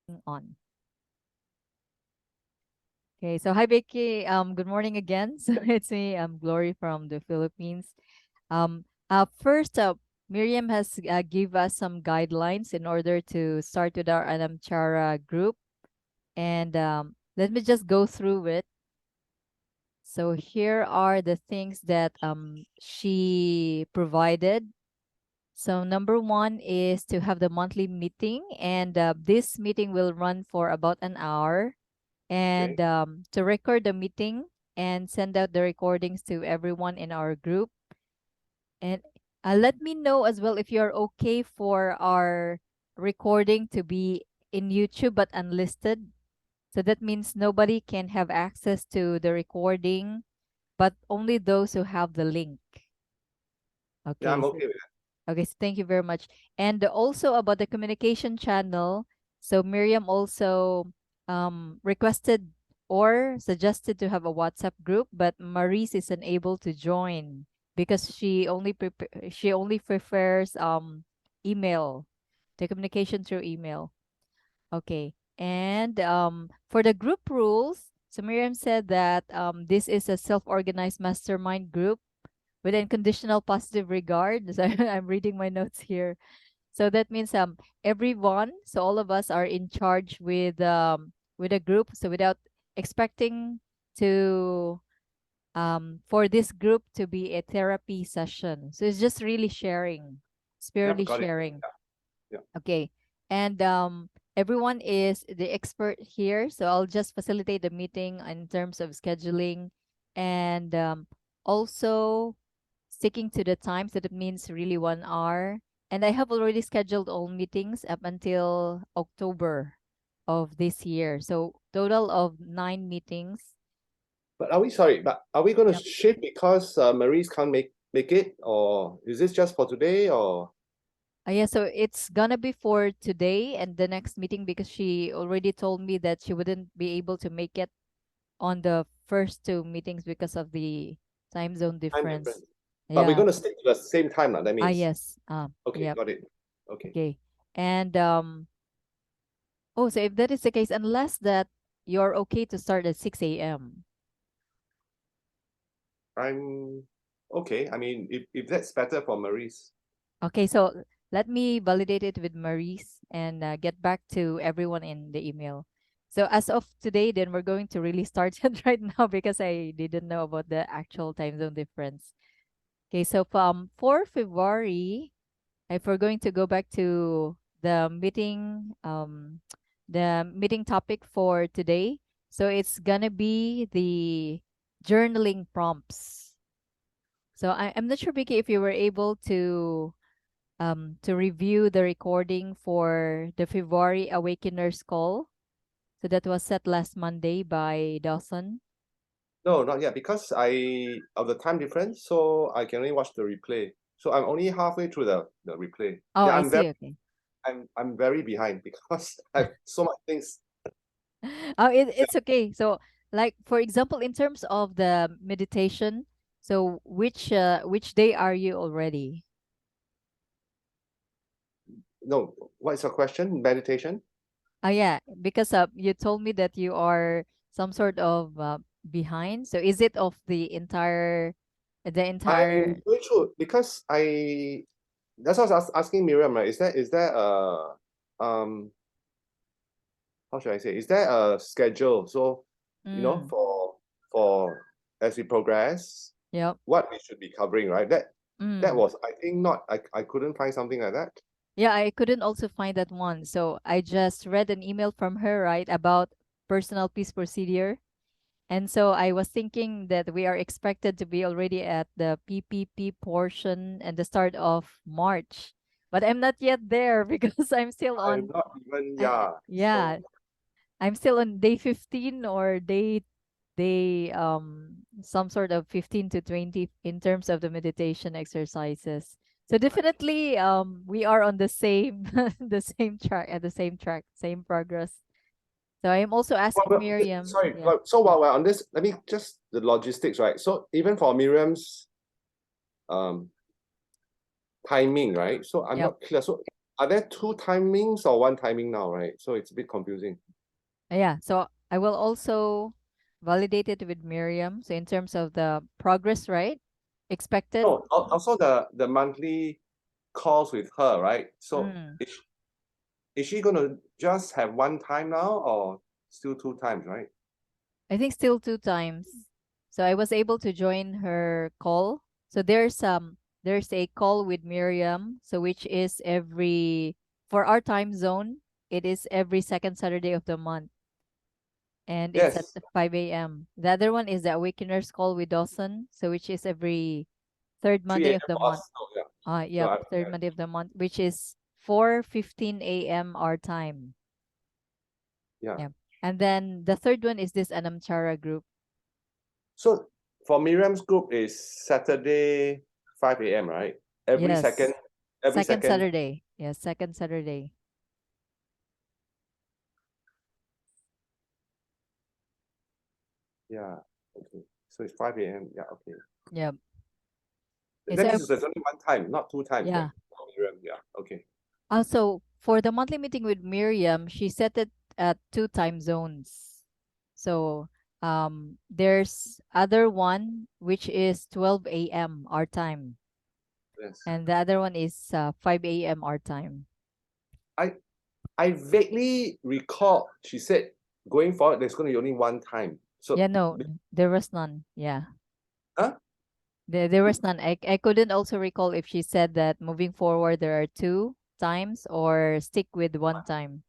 On. Okay, so hi Becky. Good morning again. So it's me, Glory from the Philippines. First up, Miriam has give us some guidelines in order to start with our Anamchara group, and let me just go through it. So here are the things that she provided. So number one is to have the monthly meeting, and this meeting will run for about an hour. And Okay. to record the meeting and send out the recordings to everyone in our group. And let me know as well if you're okay for our recording to be in YouTube but unlisted. So that means nobody can have access to the recording, but only those who have the link. Yeah, Okay, I'm so okay with okay, so thank you very much. And also about the communication channel, so Miriam also requested or suggested to have a WhatsApp group, but Maurice is unable to join because she only prefers email, the communication through email. Okay. And for the group rules, so Miriam said that this is a self-organized mastermind group with unconditional positive regard. So I'm reading my notes here. So that means everyone, so all of us are in charge with a group. So without expecting to for this group to be a therapy session. So it's just really sharing. It's that. Yep, purely got it. sharing. Yeah. Okay. And everyone is the expert here. So I'll just facilitate the meeting in terms of scheduling and also sticking to the time. So that means really 1 hour. And I have already scheduled all meetings up until October of this year. So total of 9 meetings. But are we sorry? But are we going to Yep. shift because Maurice can't make it, or is this just for today? Or Yeah, so it's gonna be for today and the next meeting because she already told me that she wouldn't be able to make it on the first two meetings because of the time zone time difference. difference? But we're Yeah. going to stick to the same time now. That means Yes. okay, Yep. got it. Okay. Okay. And oh, so if that is the case, unless that you're okay to start at 6 a.m. I'm okay. I mean, if that's better for Maurice. Okay, so let me validate it with Maurice and get back to everyone in the email. So as of today, then we're going to really start it right now because I didn't know about the actual time zone difference. Okay, so from for February, if we're going to go back to the meeting topic for today, so it's gonna be the journaling prompts. So I'm not sure, Vicky, if you were able to review the recording for the February Awakeners call. So that was set last Monday by Dawson. No, not yet because I of the time difference, so I can only watch the replay. So I'm only halfway through the replay. Oh, Yeah, I see. Okay. I'm very behind because I have so much things. Oh, it's okay. So, like for example, in terms of the meditation, so which day are you already? No, what is your question? Meditation? Oh yeah, because you told me that you are some sort of behind. So is it of the entire? I'm going through because that's what I was asking Miriam, right? Is there um how should I say? Is there a schedule? So, Mm, for as we progress, yep. what we should be covering, right? That Mm. was I think not I couldn't find something like that. Yeah, I couldn't also find that one. So I just read an email from her, right, about personal peace procedure. And so I was thinking that we are expected to be already at the PPP portion at the start of March. But I'm not yet there because I'm still I'm on not even, I, yeah. yeah, So I'm still on day 15 or day some sort of 15 to 20 in terms of the meditation exercises. So I see. definitely we are on the same the same track at the same track, same progress. So I am also asking Miriam. Sorry. Yeah. So while we're on this, let me just the logistics, right? So even for Miriam's um timing, right? So I'm Yep. not clear. So are there two timings or one timing now, right? So it's a bit confusing. Yeah, so I will also validate it with Miriam. So in terms of the progress, right? Expected. No, also the monthly calls with her, right? So Mm. is she gonna just have one time now or still two times, right? I think still two times. So I was able to join her call. So there's a call with Miriam, so which is every for our time zone, it is every second Saturday of the month and it's at Yes, 5 a.m. The other one is the Awakeners call with Dawson, so which is every third 3 Monday of a.m. the for month. us. Oh, yeah. So Yep, I third Monday of the month, which is 4:15 a.m. our time. yeah. Yep. And then the third one is this Anamchara group. So for Miriam's group is Saturday 5 a.m., right? Every second, Yes. every Second second. Saturday. Yes, second Saturday. Yeah. Okay. So it's 5 a.m. Yeah, okay. Yep. Okay, That so means there's only one time, not two times, right? yeah. For Miriam, yeah. Okay. Also, for the monthly meeting with Miriam, she set it at two time zones. So there's other one which is 12 a.m. our time, Yes. and the other one is 5 a.m. our time. I I vaguely recall she said going forward there's gonna be only one time. So Yeah, no, there was none. Yeah, huh? there was none. I couldn't also recall if she said that moving forward there are two times or stick with one time.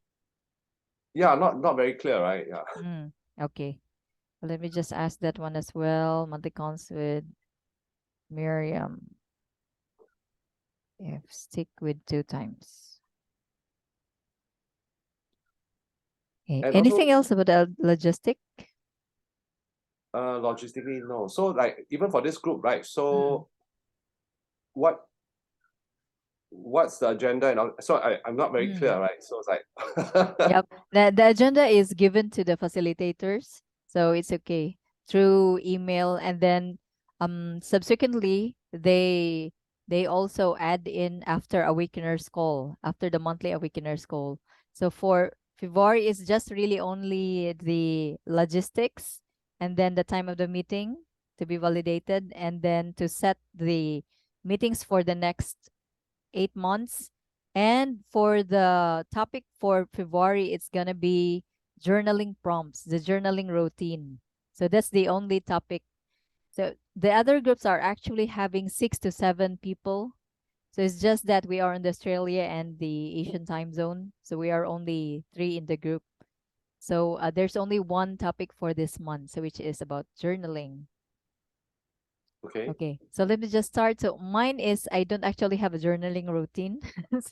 Yeah, not very clear, right? Yeah. Mm, okay. Let me just ask that one as well. Monthly cons with Miriam. If stick with two times. Okay. And Anything also else about the logistic? logistically, no. So like even for this group, right? Mm. So what what's the agenda and all? So I'm not very Mm. clear, right? So it's like Yep. The agenda is given to the facilitators, so it's okay through email, and then subsequently they also add in after Awakeners call, after the monthly Awakeners call. So for February is just really only the logistics and then the time of the meeting to be validated and then to set the meetings for the next 8 months. And for the topic for February, it's gonna be journaling prompts, the journaling routine. So that's the only topic. So the other groups are actually having 6 to 7 people. So it's just that we are in the Australia and the Asian time zone. So we are only three in the group. So there's only one topic for this month, so which is about journaling. okay. Okay, so let me just start. So mine is I don't actually have a journaling routine.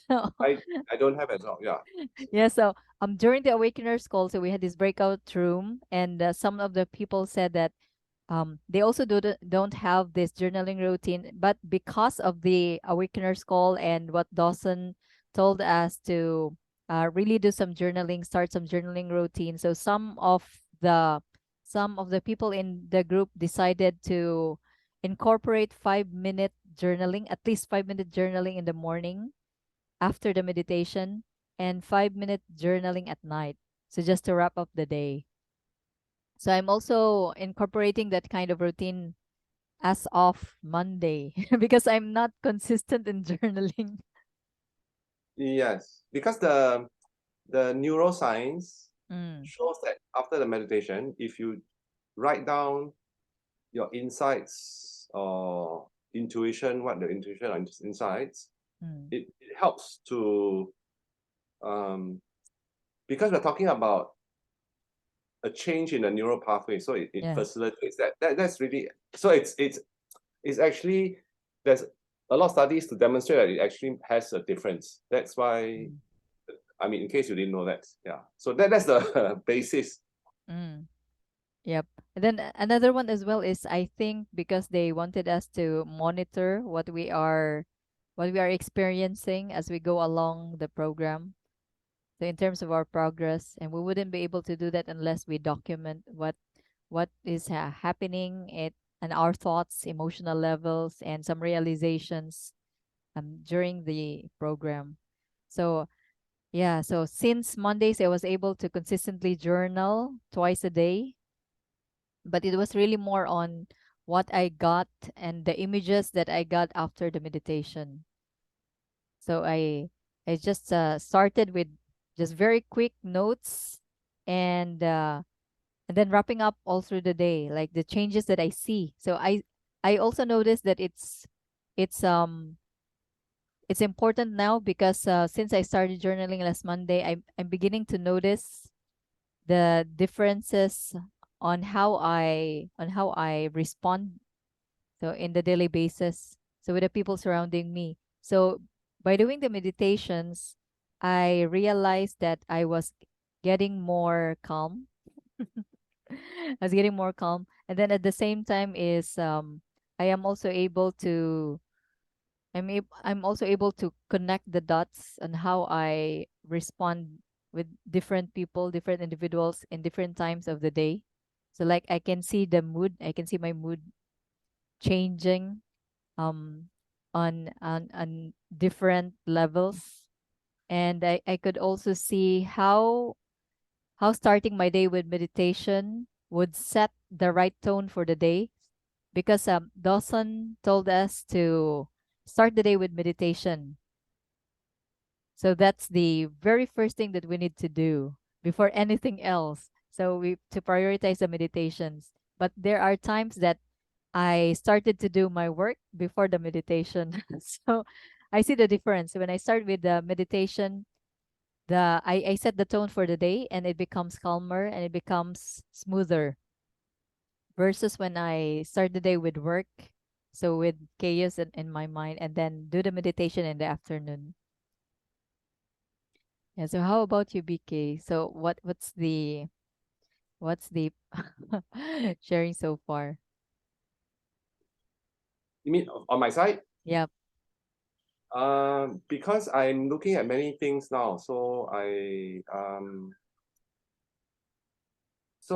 So I I don't have as well. Yeah. yeah, so during the Awakeners call, so we had this breakout room, and some of the people said that they also don't have this journaling routine, but because of the Awakeners call and what Dawson told us to really do some journaling, start some journaling routine. So some of the people in the group decided to incorporate 5-minute journaling, at least 5-minute journaling in the morning after the meditation, and 5-minute journaling at night. So just to wrap up the day. So I'm also incorporating that kind of routine as of Monday because I'm not consistent in journaling. Yes. Because the neuroscience Mm, shows that after the meditation, if you write down your insights or intuition, what the intuition or insights, mm, it helps to because we're talking about a change in the neural pathway, so it yeah. facilitates that's really so it's actually there's a lot of studies to demonstrate that it actually has a difference. That's why Mm, I mean in case you didn't know that, yeah. So that's the basis. mm, yep. And then another one as well is I think because they wanted us to monitor what we are experiencing as we go along the program. So in terms of our progress, and we wouldn't be able to do that unless we document what is happening and our thoughts, emotional levels, and some realizations during the program. So yeah, so since Mondays I was able to consistently journal twice a day, but it was really more on what I got and the images that I got after the meditation. So I just started with just very quick notes, and then wrapping up all through the day, like the changes that I see. So I also noticed that it's um it's important now because since I started journaling last Monday, I'm beginning to notice the differences on how I respond, so in the daily basis, so with the people surrounding me. So by doing the meditations, I realized that I was getting more calm. I was getting more calm, and then at the same time is I am also able to I'm also able to connect the dots on how I respond with different people, different individuals in different times of the day. So like I can see the mood, I can see my mood changing um on different levels. And I could also see how starting my day with meditation would set the right tone for the day, because Dawson told us to start the day with meditation. So that's the very first thing that we need to do before anything else. So we to prioritize the meditations. But there are times that I started to do my work before the meditation. So I see the difference. When I start with the meditation, I set the tone for the day and it becomes calmer and it becomes smoother, versus when I start the day with work. So with chaos in my mind, and then do the meditation in the afternoon. Yeah. So how about you, BK? So what's the sharing so far? You mean on my side? Yep. Because I'm looking at many things now, so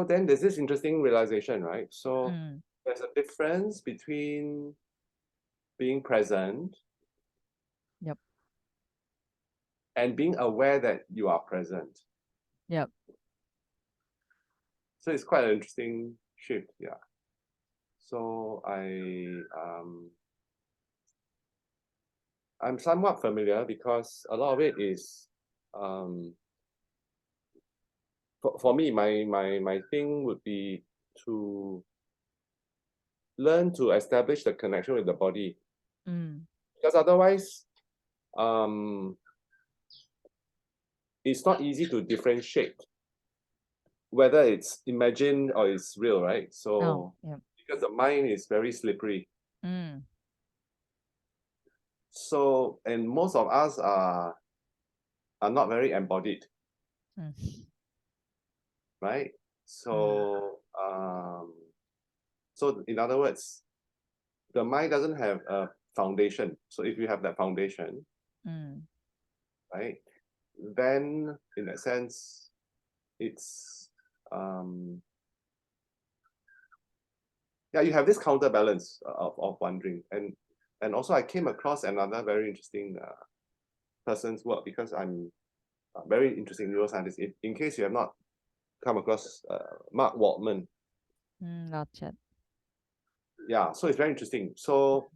then there's this interesting realization, right? So Mm, there's a difference between being present yep. and being aware that you are present. Yep. So it's quite an interesting shift, yeah. So I'm somewhat familiar because a lot of it is um for me, my thing would be to learn to establish the connection with the body, Mm, because otherwise um it's not easy to differentiate whether it's imagined or it's real, right? oh, So yep. because the mind is very slippery. Mm, So and most of us are not very embodied, mm, right? mm, So in other words, the mind doesn't have a foundation. So if you have that foundation, mm, right, then in that sense, it's um yeah, you have this counterbalance of wondering. And also I came across another very interesting person's work, because I'm very interested in neuroscientist. In case you have not come across Mark Waltman, not yet. yeah, so it's very interesting. So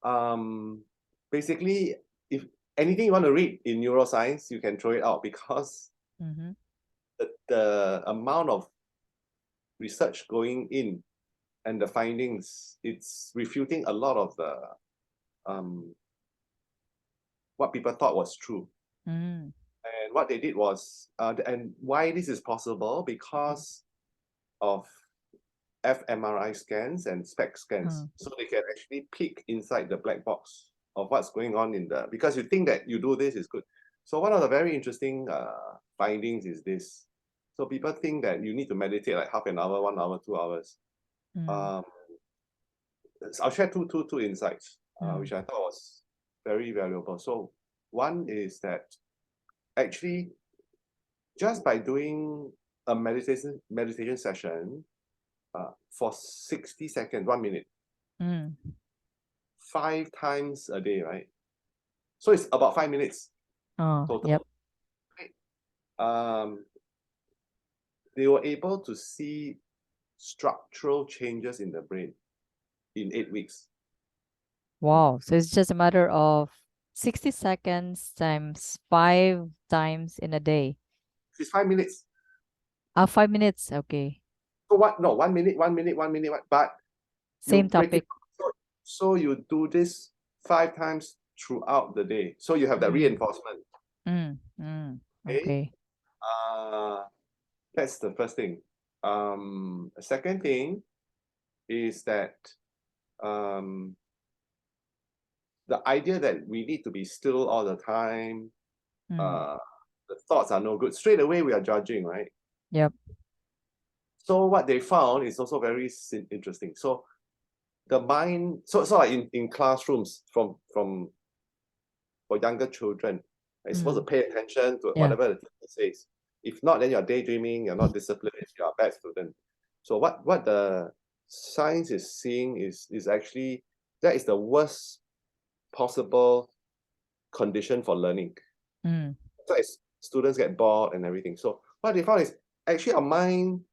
um, basically, if anything you want to read in neuroscience, you can throw it out, because Mm-hmm. the amount of research going in and the findings, it's refuting a lot of the um, what people thought was true. Mm, And what they did was, and why this is possible, because of fMRI scans and SPECT scans. mm, So they can actually peek inside the black box of what's going on in the, because you think that you do this is good. So one of the very interesting findings is this. So people think that you need to meditate like half an hour, 1 hour, 2 hours. mm, Um, I'll share two insights, mm, which I thought was very valuable. So one is that actually just by doing a meditation session for 60 seconds, 1 minute, mm, 5 times a day, right? So it's about 5 minutes Oh, total. yep. Um, they were able to see structural changes in the brain in 8 weeks. Wow. So it's just a matter of 60 seconds times 5 times in a day. It's 5 minutes. 5 minutes. Okay. So what? No, 1 minute, 1 minute, 1 minute. But you Same break it. topic. So you do this 5 times throughout the day. So you have that Mm, reinforcement. okay. Okay. That's the first thing. Second thing is that the idea that we need to be still all the time, Mm, the thoughts are no good. Straight away, we are judging, right? yep. So what they found is also very interesting. So the mind, so like in classrooms for younger children, you're supposed to Mm, pay attention to yeah. whatever the teacher says. If not, then you're daydreaming, you're not disciplined, you're a bad student. So what the science is seeing is actually that is the worst possible condition for learning. Mm, So as students get bored and everything. So what they found is actually our mind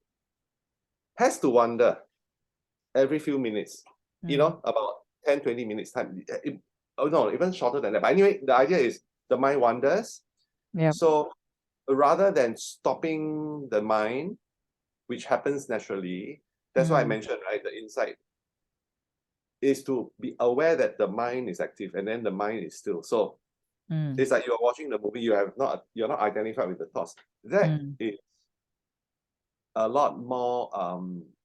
has to wander every few minutes, mm, about 10, 20 minutes time. Oh no, even shorter than that. But anyway, the idea is the mind wanders. yep. So rather than stopping the mind, which happens naturally, that's why I Mm, mentioned, right, the insight is to be aware that the mind is active and then the mind is still. So mm, it's like you're watching the movie, you're not identified with the thoughts. That mm, is a lot more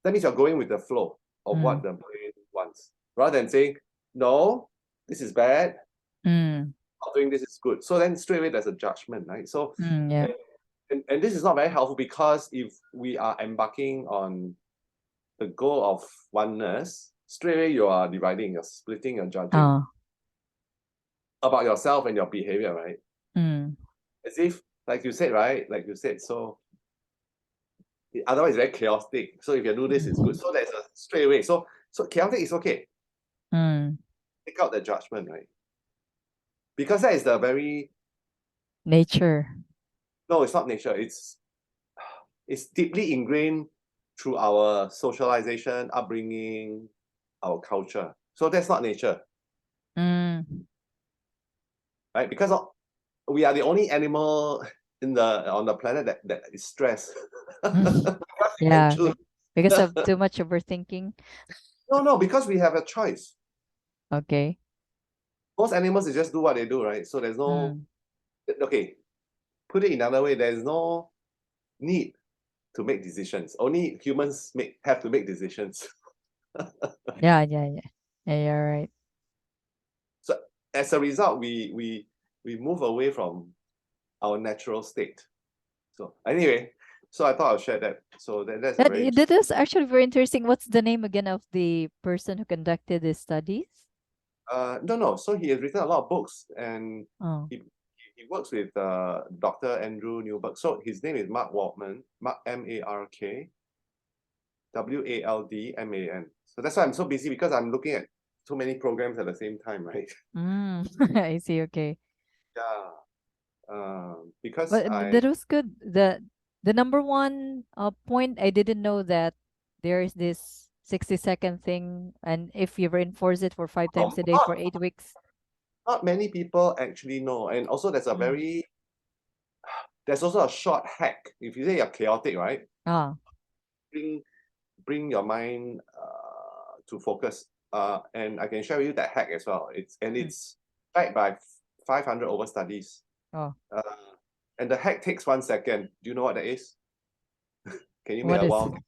that means you're going with the flow of what mm, the brain wants. Rather than saying, no, this is bad, mm, not doing this is good. So then straight away there's a judgment, right? So yeah. and this is not very helpful because if we are embarking on the goal of oneness, straight away you are dividing, you're splitting, you're judging Oh, about yourself and your behavior, right? mm, As if, like you said, right? Like you said, so otherwise it's very chaotic. So if you do this, it's good. mm, So there's a straight away. So chaotic is okay. mm. Take out the judgment, right? Because that is the very Nature. no, it's not nature. It's deeply ingrained through our socialization, upbringing, our culture. So that's not nature, Mm. right? Because we are the only animal on the planet that is stressed. Because we can Yeah, choose. because of too much overthinking. No, because we have a choice. Okay. Most animals they just do what they do, right? So there's no Mm. okay. Put it another way, there's no need to make decisions. Only humans have to make decisions. Yeah, yeah, yeah. Yeah, you're right. So as a result, we move away from our natural state. So anyway, so I thought I'll share that. So that's a That very that interesting. is actually very interesting. What's the name again of the person who conducted the studies? No. So he has written a lot of books, and Oh. he works with Dr. Andrew Newberg. So his name is Mark Waldman, Mark Waldman. So that's why I'm so busy because I'm looking at too many programs at the same time, right? Mm. I see. Okay. Yeah. Because But I that was good. The number one point, I didn't know that there is this 60-second thing, and if you reinforce it for 5 times a day not for 8 weeks. not many people actually know, and also Mm. there's also a short hack. If you say you're chaotic, right? Ah. Bring bring your mind to focus. And I can share with you that hack as well. Mm. It's backed by 500 over studies. Oh, Uh, and the hack takes 1 second. Do you know what that is? Can you make what a is wild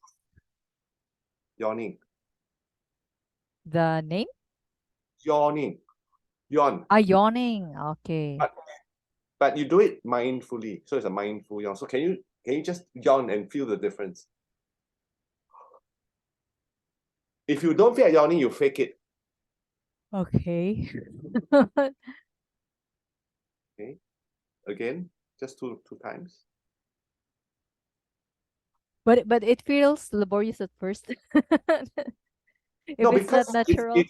yawning? the name? Yawning, yawn. Yawning. Okay. But, but you do it mindfully, so it's a mindful yawn. So can you just yawn and feel the difference? If you don't feel yawning, you fake it. Okay. Okay, again, just two times. But it feels laborious at first. If No, it's not because natural.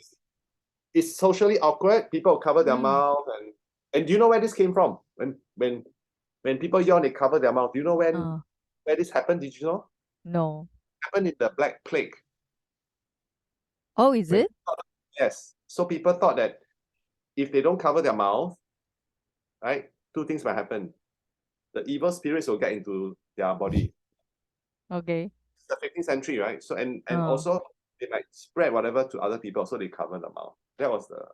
it's socially awkward. People cover their Mm. mouth And do you know where this came from? When people yawn, they cover their mouth. Do you know Uh, where this happened? Did you know? no. It happened in the Black Plague. Oh, is When it? yes, so people thought that if they don't cover their mouth, right, two things might happen. The evil spirits will get into their body. Okay. It's the 15th century, right? So and Oh. also they might spread whatever to other people, so they cover the mouth. That was the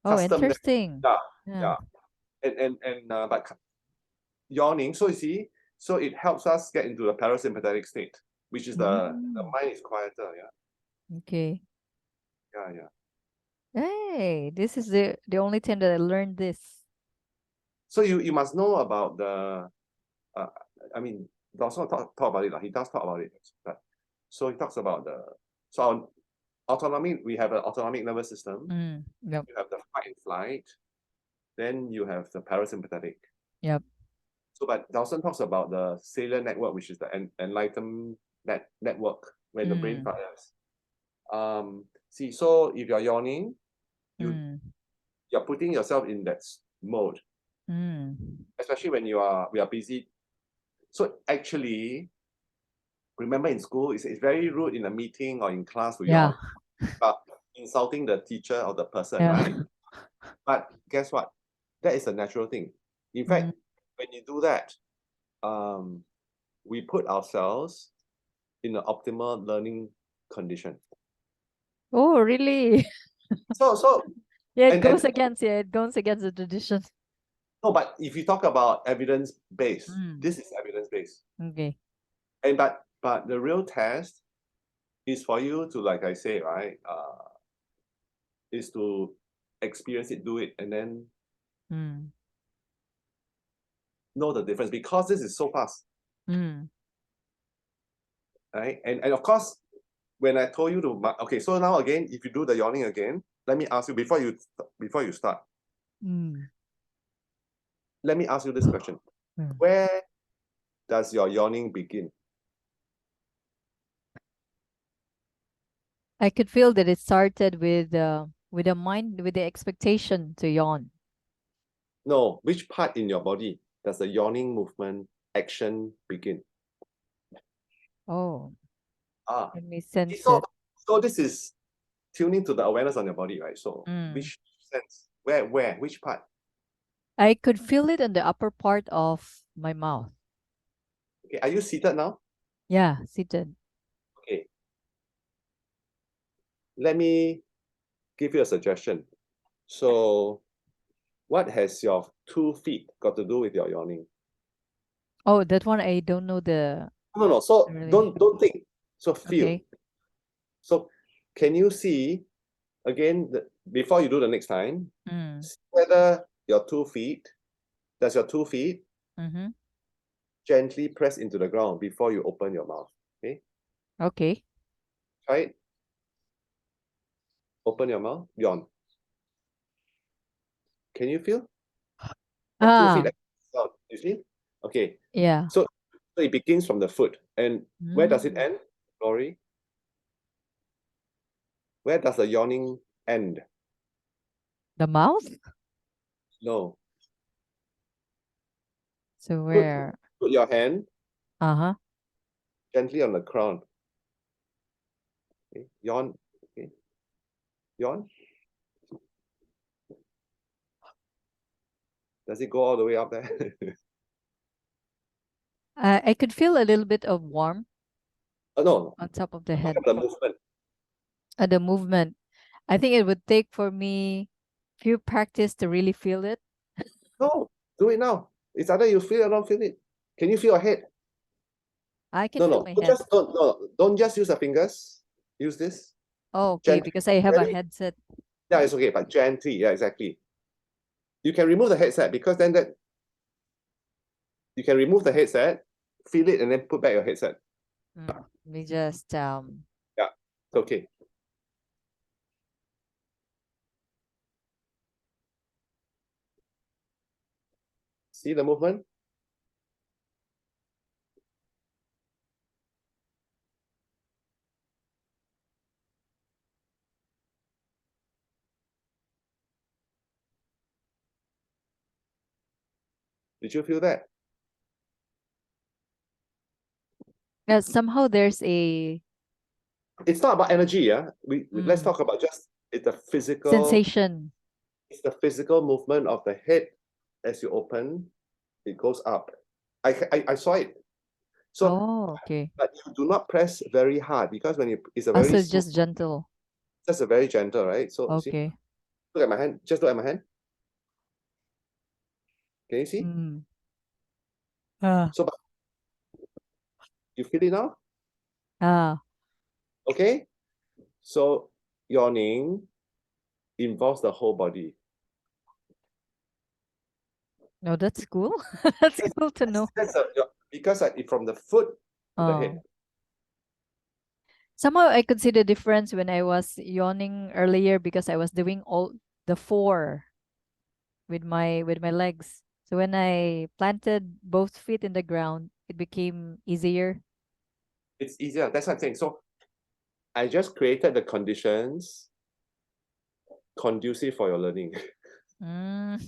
Oh, custom there. interesting. Yeah, Yeah. yeah. And but yawning, so you see, so it helps us get into the parasympathetic state, which is the Mm, mind is quieter. Yeah, okay. yeah, yeah. Hey, this is the only time that I learned this. So you must know about the uh, I mean, Dawson talk about it. He does talk about it. But so he talks about the so our autonomy. We have an autonomic nervous system. Yep. You have the fight and flight. Then you have the parasympathetic. Yep. So, but Dawson talks about the cellular network, which is the enlightened network when the brain Mm. fires. See, so if you're yawning, Mm. you're putting yourself in that mode, Mm. especially when we are busy. So actually, remember in school, it's very rude in a meeting or in class to Yeah. yawn, but insulting the teacher or the person, Yeah. right? But guess what? That is a natural thing. In Mm. fact, when you do that, um, we put ourselves in an optimal learning condition. Oh, really? So Yeah, and it goes against the tradition. no, but if you talk about evidence based, Mm. this is evidence based. Okay. And but the real test is for you to, like I say, right, is to experience it, do it, and then Mm. know the difference because this is so fast, Mm. right? And of course, when I told you to, okay, so now again, if you do the yawning again, let me ask you before you start, Mm. let me ask you this question: Mm. where does your yawning begin? I could feel that it started with a mind with the expectation to yawn. No, which part in your body does the yawning movement action begin? Oh, Ah, let me see, sense it. so this is tuning to the awareness on your body, right? So Mm. which sense? Which part? I could feel it in the upper part of my mouth. Okay, are you seated now? Yeah, seated. Okay, let me give you a suggestion. So, what has your 2 feet got to do with your yawning? Oh, that one I don't know No, no. the So relation. don't think. So feel. Okay. So can you see again before you do the next time, Mm. see whether your 2 feet does your 2 feet Mm-hmm. gently press into the ground before you open your mouth. Okay, Okay. try it. Open your mouth, yawn. Can you feel your 2 feet? Ah, You see? Okay. yeah. So it begins from the foot. And where does it Mm. end, Laurie? Where does the yawning end? The mouth? No. So Put where? put your hand Uh-huh. gently on the crown. Okay. Yawn. Okay. Yawn. Does it go all the way up there? I could feel a little bit of warmth Oh, no, no. on top of the Look at head. the movement. The movement. I think it would take for me few practice to really feel it. No, do it now. It's either you feel it or don't feel it. Can you feel your head? I can No, feel no. my Don't head. just don't no, don't just use the fingers. Use this. Oh, okay, Gently. because I have a Very, headset. yeah, it's okay, but gently. Yeah, exactly. You can remove the headset because then that you can remove the headset, feel it, and then put back your headset. Let me just Yeah, it's okay. See the movement? Did you feel that? Somehow there's a It's not about energy, yeah. Let's mm, talk about just sensation. it's the physical movement of the head as you open, it goes up. I saw it. So, Oh, okay. but you do not press very hard because when it's a very Also smooth, just gentle. just a very gentle, right? So you see, Okay. look at my hand. Just look at my hand. Can you see? Mm. Ah. So, but you feel it now? Ah. Okay. So yawning involves the whole body. No, that's cool. That's That's cool to know. because from the foot to the head. Oh. Somehow I could see the difference when I was yawning earlier because I was doing all the four with my legs. So when I planted both feet in the ground, it became easier. It's easier. That's what I'm saying. So I just created the conditions conducive for your learning. Mm.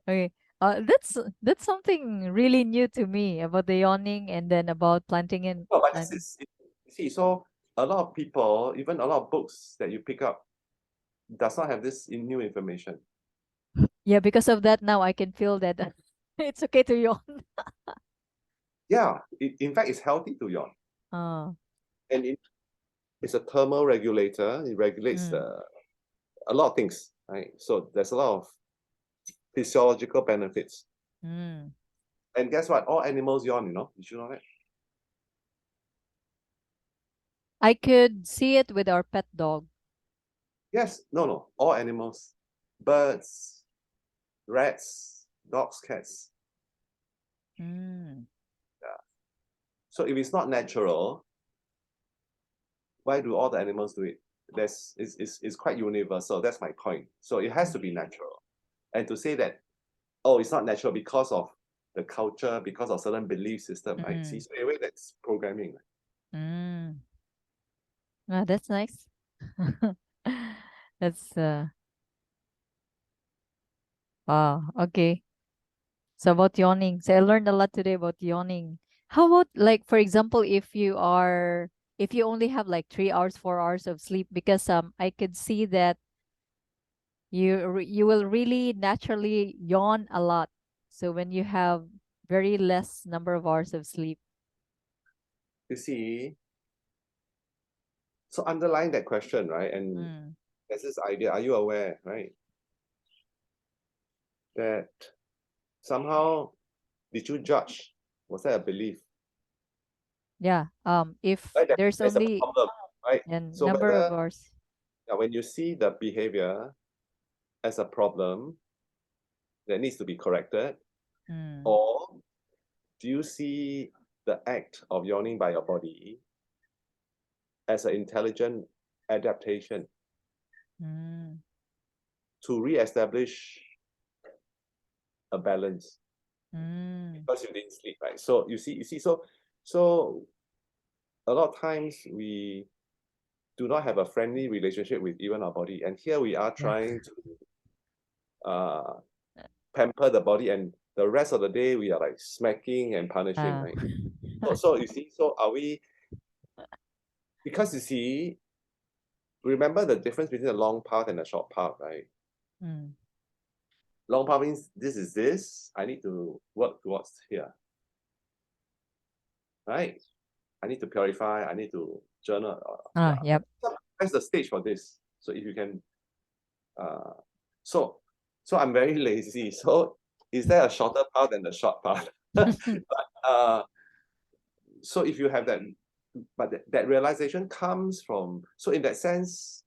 Okay. That's something really new to me about the yawning and then about planting in No, but this planting. is you see, so a lot of people, even a lot of books that you pick up, does not have this new information. Yeah, because of that now I can feel that it's okay to yawn. Yeah, in fact, it's healthy to yawn, Oh. and it's a thermal regulator. It regulates Mm. a lot of things, right? So there's a lot of physiological benefits. Mm. And guess what? All animals yawn. Did you know that? I could see it with our pet dog. Yes. No, no. All animals, birds, rats, dogs, cats. Mm. Yeah. So if it's not natural, why do all the animals do it? It's quite universal. That's my point. So it has to be natural. And to say that, oh, it's not natural because of the culture, because of certain belief system, right? See, Mm. so anyway, that's programming. Mm. Ah, that's nice. That's okay. So about yawning. So I learned a lot today about yawning. How about like for example if you only have like 3 hours, 4 hours of sleep because I could see that you will really naturally yawn a lot. So when you have very less number of hours of sleep. You see, so underlying that question, right? And Mm. there's this idea, are you aware, right? That somehow did you judge? Was that a belief? Yeah. If Right? there's There's a only problem, right? a So number of whether hours. when you see the behavior as a problem that needs to be corrected, Mm. or do you see the act of yawning by your body as an intelligent adaptation Mm. to re-establish a balance Mm. because you didn't sleep, right? So so a lot of times we do not have a friendly relationship with even our body, and here we are Yeah. trying to pamper the body, and the rest of the day we are like smacking and punishing, Uh, right? So you see, so are we? Because you see, remember the difference between a long path and a short path, right? mm. Long path means this is this. I need to work towards here, right? I need to purify. I need to journal. Yeah, Yep. that's the stage for this. So if you can, uh, so I'm very lazy. So is there a shorter path than the short path? uh, so if you have that, but that realization comes from. So in that sense,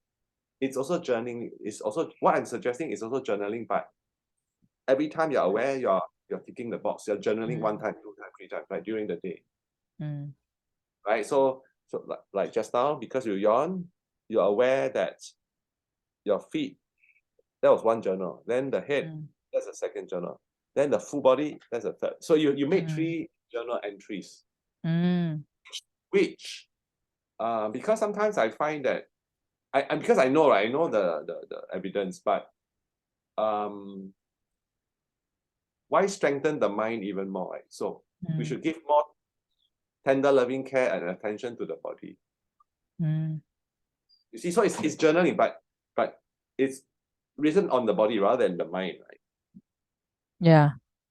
it's also journaling. It's also what I'm suggesting is also journaling, but every time you're aware you're ticking the box, you're journaling one Mm. time, two time, three times, right, during the day, Mm. right? So like just now, because you yawn, you're aware that your feet, that was one journal, then the head, Mm. that's a second journal, then the full body, that's a third. So you made Mm. three journal entries, Mm. which because sometimes I find that because I know, right, I know the evidence, but um why strengthen the mind even more, right? So we Mm. should give more tender, loving care and attention to the body. Mm. You see, so it's journaling, but it's written on the body rather than the mind, right? Yeah.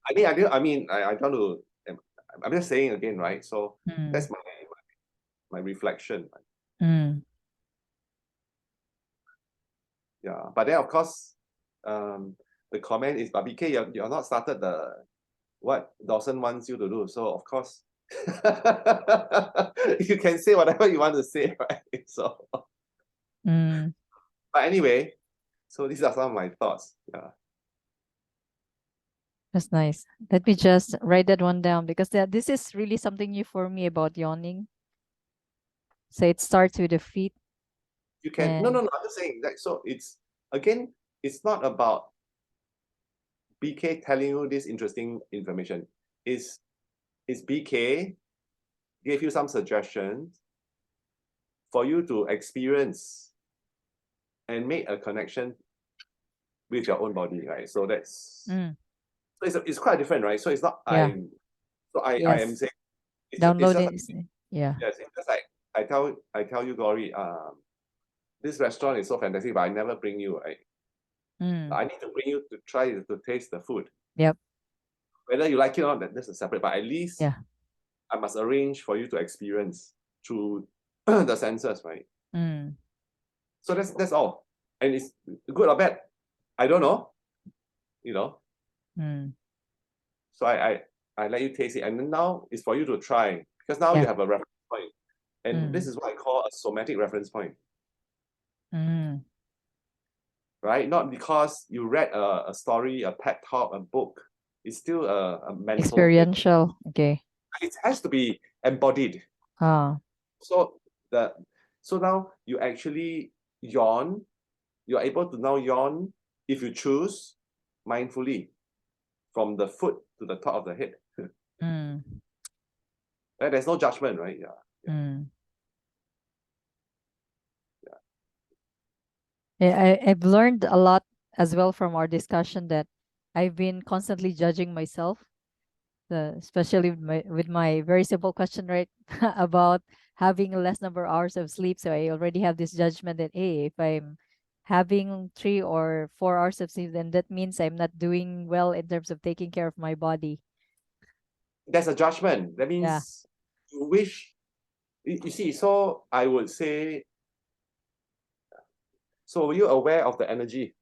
I don't know. I'm just saying again, right? So Mm. that's my reflection. Mm. Yeah, but then of course, the comment is, but BK, you're not started the what Dawson wants you to do. So of course, you can say whatever you want to say, right? So, Mm. but anyway, so these are some of my thoughts. Yeah, That's nice. Let me just write that one down because this is really something new for me about yawning. So it starts with the feet you can. No, no, and no. I'm just saying that. So it's again, it's not about BK telling you this interesting information. It's BK gave you some suggestions for you to experience and make a connection with your own body, right? So that's mm, so it's quite different, right? So it's not yeah, I am yes, saying it's download just it. like, Is- Yeah. yes, it's just like I tell you, Glory, this restaurant is so fantastic, but I never bring you, right? Mm, I need to bring you to try to taste the food. yep. Whether you like it or not, that's a separate, but at least Yeah. I must arrange for you to experience through the senses, right? Mm, So that's all. And it's good or bad. I don't know, you know. mm, So I let you taste it. And then now it's for you to try. Because now you yeah. have a reference point. And this Mm, is what I call a somatic reference point. mm. Right? Not because you read a story, a pet talk, a book. It's still a mental thing. Experiential. Okay. It has to be embodied. Ah. So the so now you actually yawn. You're able to now yawn if you choose mindfully from the foot to the top of the head. Mm, Right? There's no judgment, right? Yeah. Yeah. mm. Yeah. I've learned a lot as well from our discussion that I've been constantly judging myself, especially with my very simple question, right, about having a less number of hours of sleep. So I already have this judgment that, hey, if I'm having 3 or 4 hours of sleep, then that means I'm not doing well in terms of taking care of my body. There's a judgment. That Yeah. means you wish you see, so I would say, so were you aware of the energy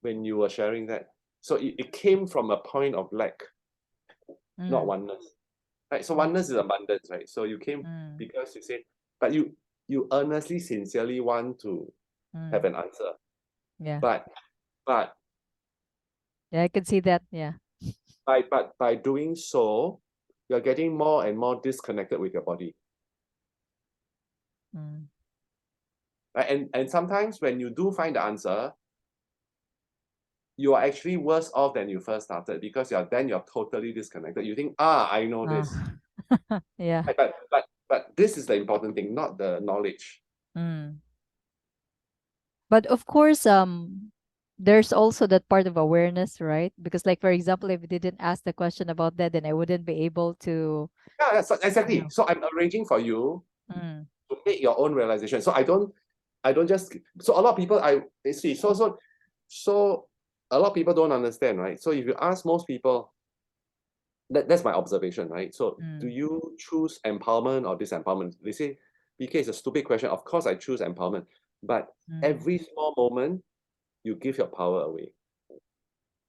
when you were sharing that? So it came from a point of lack, not Mm, oneness. Right? So mm, oneness is abundance, right? So you came mm, because you said, but you earnestly, sincerely want to have mm. an answer. Yeah. But but Yeah, I can see that. Yeah. by doing so, you're getting more and more disconnected with your body. Mm. Right? And sometimes when you do find the answer, you are actually worse off than you first started because you're totally disconnected. You think, I know Ah. this. Yeah. Right? But this is the important thing, not the knowledge. Mm. But of course, there's also that part of awareness, right? Because, like, for example, if you didn't ask the question about that, then I wouldn't be able to, Yeah, exactly. know. So I'm arranging for you Mm, to make your own realization. So I don't just so a lot of people I see so a lot of people don't understand, right? So if you ask most people, that's my observation, right? So do mm, you choose empowerment or disempowerment? They say, BK, is a stupid question. Of course I choose empowerment, but mm, every small moment you give your power away.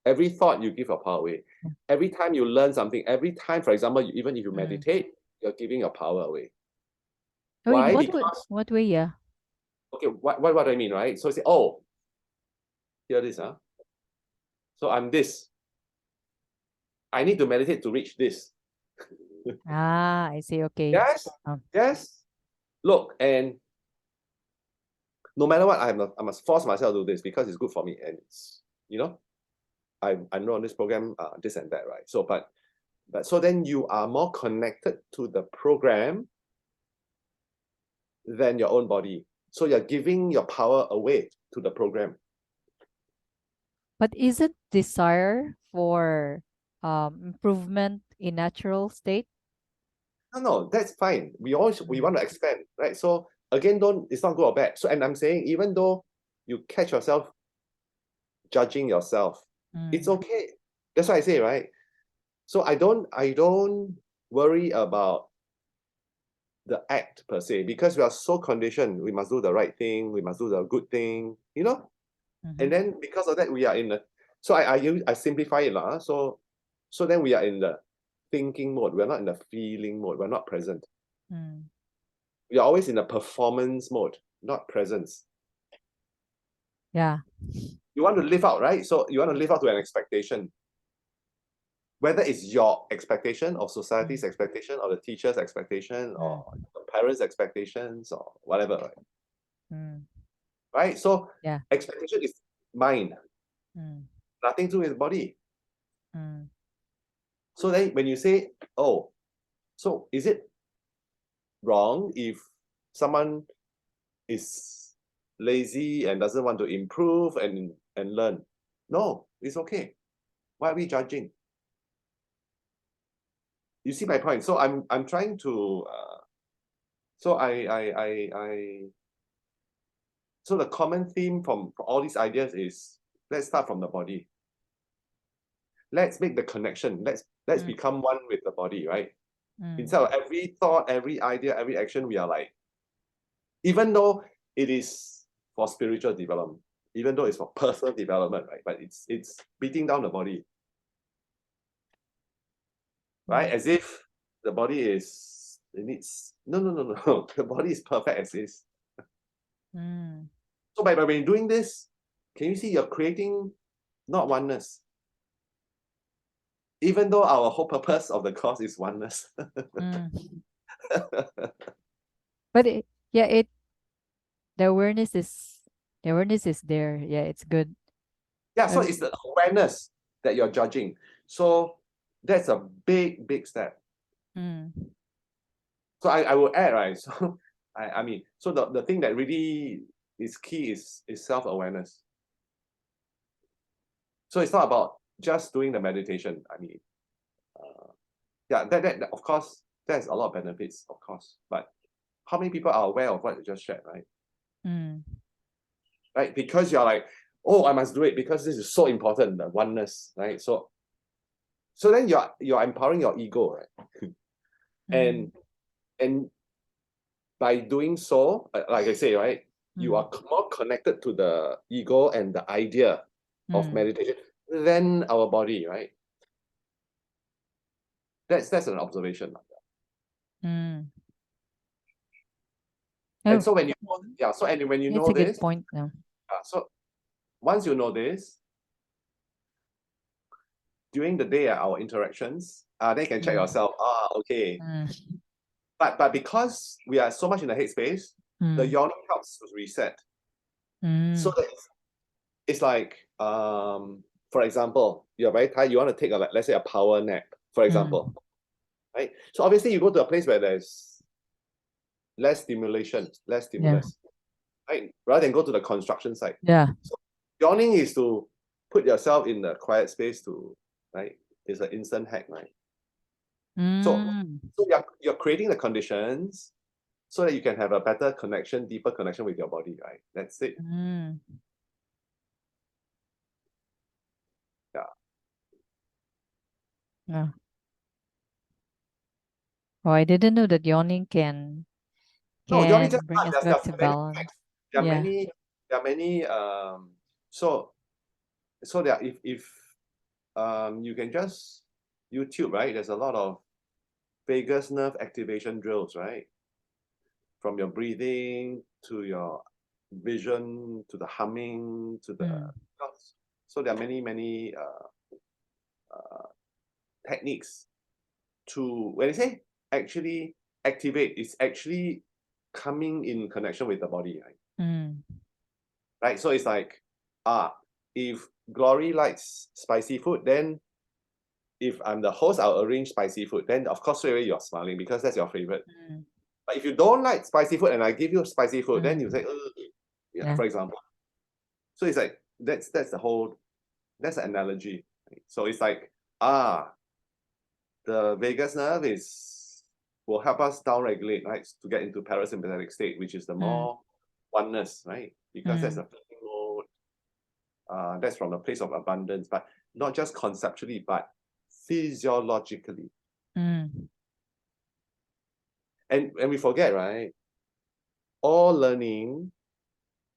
Every thought you give your power away. yeah. Every time you learn something, every time, for example, even if you Mm. meditate, you're giving your power away. Oh, in Why? what way? Because What way? Yeah. okay, what do I mean, right? So say, oh, here this, huh? So I'm this. I need to meditate to reach this. Ah, I see. Okay. Yes, Um, yes. Look, and no matter what, I must force myself to do this because it's good for me, and it's I know on this program this and that, right? So but so then you are more connected to the program than your own body. So you're giving your power away to the program. but isn't desire for improvement in natural state? No, that's fine. We want to expand, right? So again, it's not good or bad. So, and I'm saying, even though you catch yourself judging yourself, it's okay. That's what I say, right? So I don't worry about the act per se, because we are so conditioned. We must do the right thing. We must do the good thing, you know. And then because of that, we are in the. So I simplify it lah. So then we are in the thinking mode. We're not in the feeling mode. We're not present. We are always in the performance mode, not presence. Yeah. You want to live out, right? So you want to live out to an expectation. Whether it's your expectation or society's expectation or the teacher's expectation or the parents' expectations or whatever, right? Right? So Yeah. expectation is mind. Nothing to do with body. So then when you say, oh, so is it wrong if someone is lazy and doesn't want to improve and learn? No, it's okay. Why are we judging? You see my point. So I'm trying to so so the common theme from all these ideas is, let's start from the body. Let's make the connection. Let's become one with the body, right? Instead of every thought, every idea, every action, we are like, even though it is for spiritual development, even though it's for personal development, right? But it's beating down the body, right? As if the body is, it needs, no. The body is perfect as is. So by when you're doing this, can you see you're creating not oneness? Even though our whole purpose of the course is oneness. But the awareness is there. Yeah, it's good. Yeah, so it's the awareness that you're judging. So that's a big step. So I will add, right? So I mean, so the thing that really is key is self-awareness. So it's not about just doing the meditation. I mean, yeah, that of course, there's a lot of benefits, of course. But how many people are aware of what you just shared, right? Right? Because you're like, oh, I must do it because this is so important, the oneness, right? So then you're empowering your ego, right? And by doing so, like I say, right, you are more connected to the ego and the idea of meditation than our body, right? That's an observation. And so when you know, when you It's know a good this, point now. so once you know this, during the day our interactions, then you can check yourself. Okay. But because we are so much in the headspace, the yawning helps to reset. So that it's like, for example, you're very tired, you want to take let's say a power nap, for example, right? So obviously you go to a place where there's less stimulation, less stimulus, right? Rather than go to the construction site. Yeah. So yawning is to put yourself in the quiet space right? It's an instant hack, right? So you're creating the conditions so that you can have a better connection, deeper connection with your body, right? That's it. Yeah. Oh, I didn't know that yawning can No, yawning just bring us there's back to many balance. effects. There are Yeah. many, so there, if you can just YouTube, right? There's a lot of vagus nerve activation drills, right? From your breathing to your vision to the humming to the so there are many techniques to, when I say actually activate, it's actually coming in connection with the body, right? Right? So it's like, if Glory likes spicy food, then if I'm the host, I'll arrange spicy food. Then of course straight away you're smiling because that's your favorite. But if you don't like spicy food and I give you spicy food, then you say, yeah, for example. So it's like that's the whole, that's the analogy. Right? So it's like Ah, the vagus nerve will help us downregulate, right, to get into parasympathetic state, which is the Mm. more oneness, right? Because that's a Mm. feeling mode. That's from a place of abundance, but not just conceptually, but physiologically. Mm. And we forget, right? All learning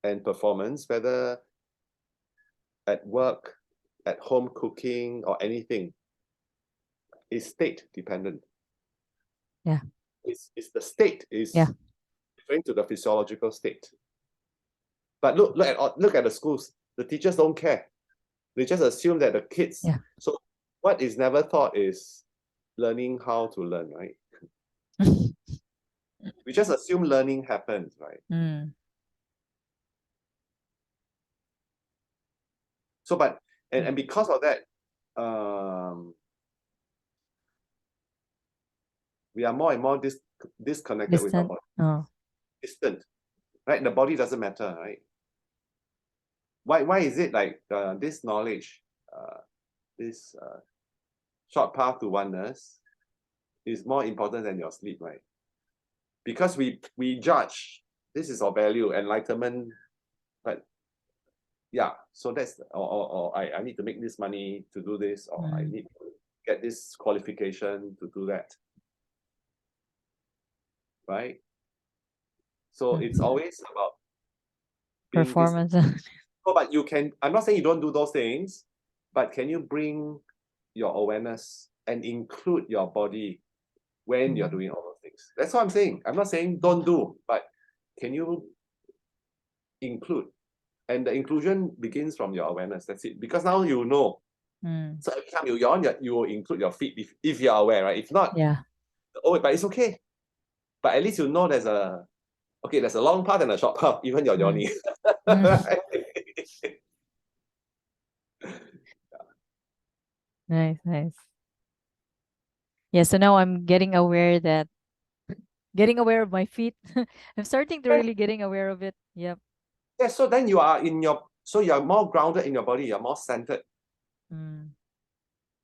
and performance, whether at work, at home cooking, or anything, is state dependent. Yeah. It's the state Yeah. is referring to the physiological state. But look at the schools. The teachers don't care. They just assume that the kids. Yeah. So what is never taught is learning how to learn, right? We just assume learning happens, right? Mm. So, but Mm. and because of that, um, we are more and more disconnected with our Distant. body, Oh. distant, right? The body doesn't matter, right? Why is it like this knowledge, this short path to oneness is more important than your sleep, right? Because we judge this is our value, enlightenment, but yeah, so that's or I need to make this money to do this, or I Mm. need to get this qualification to do that, right? So it's Mm. always about being this. Performance. Oh, but you can, I'm not saying you don't do those things, but can you bring your awareness and include your body when you're Mm. doing all those things? That's what I'm saying. I'm not saying don't do, but can you include? And the inclusion begins from your awareness. That's it. Because now you know. Mm. So every time you yawn, you will include your feet if you're aware, right? If not, Yeah. oh, but it's okay. But at least you know there's a long path and a short path, even you're Mm. yawning. Mm. Nice, nice. Yeah, so now I'm getting aware of my feet. I'm starting to really getting aware of it. Yep. Yeah, so then so you're more grounded in your body, you're more centered, Mm.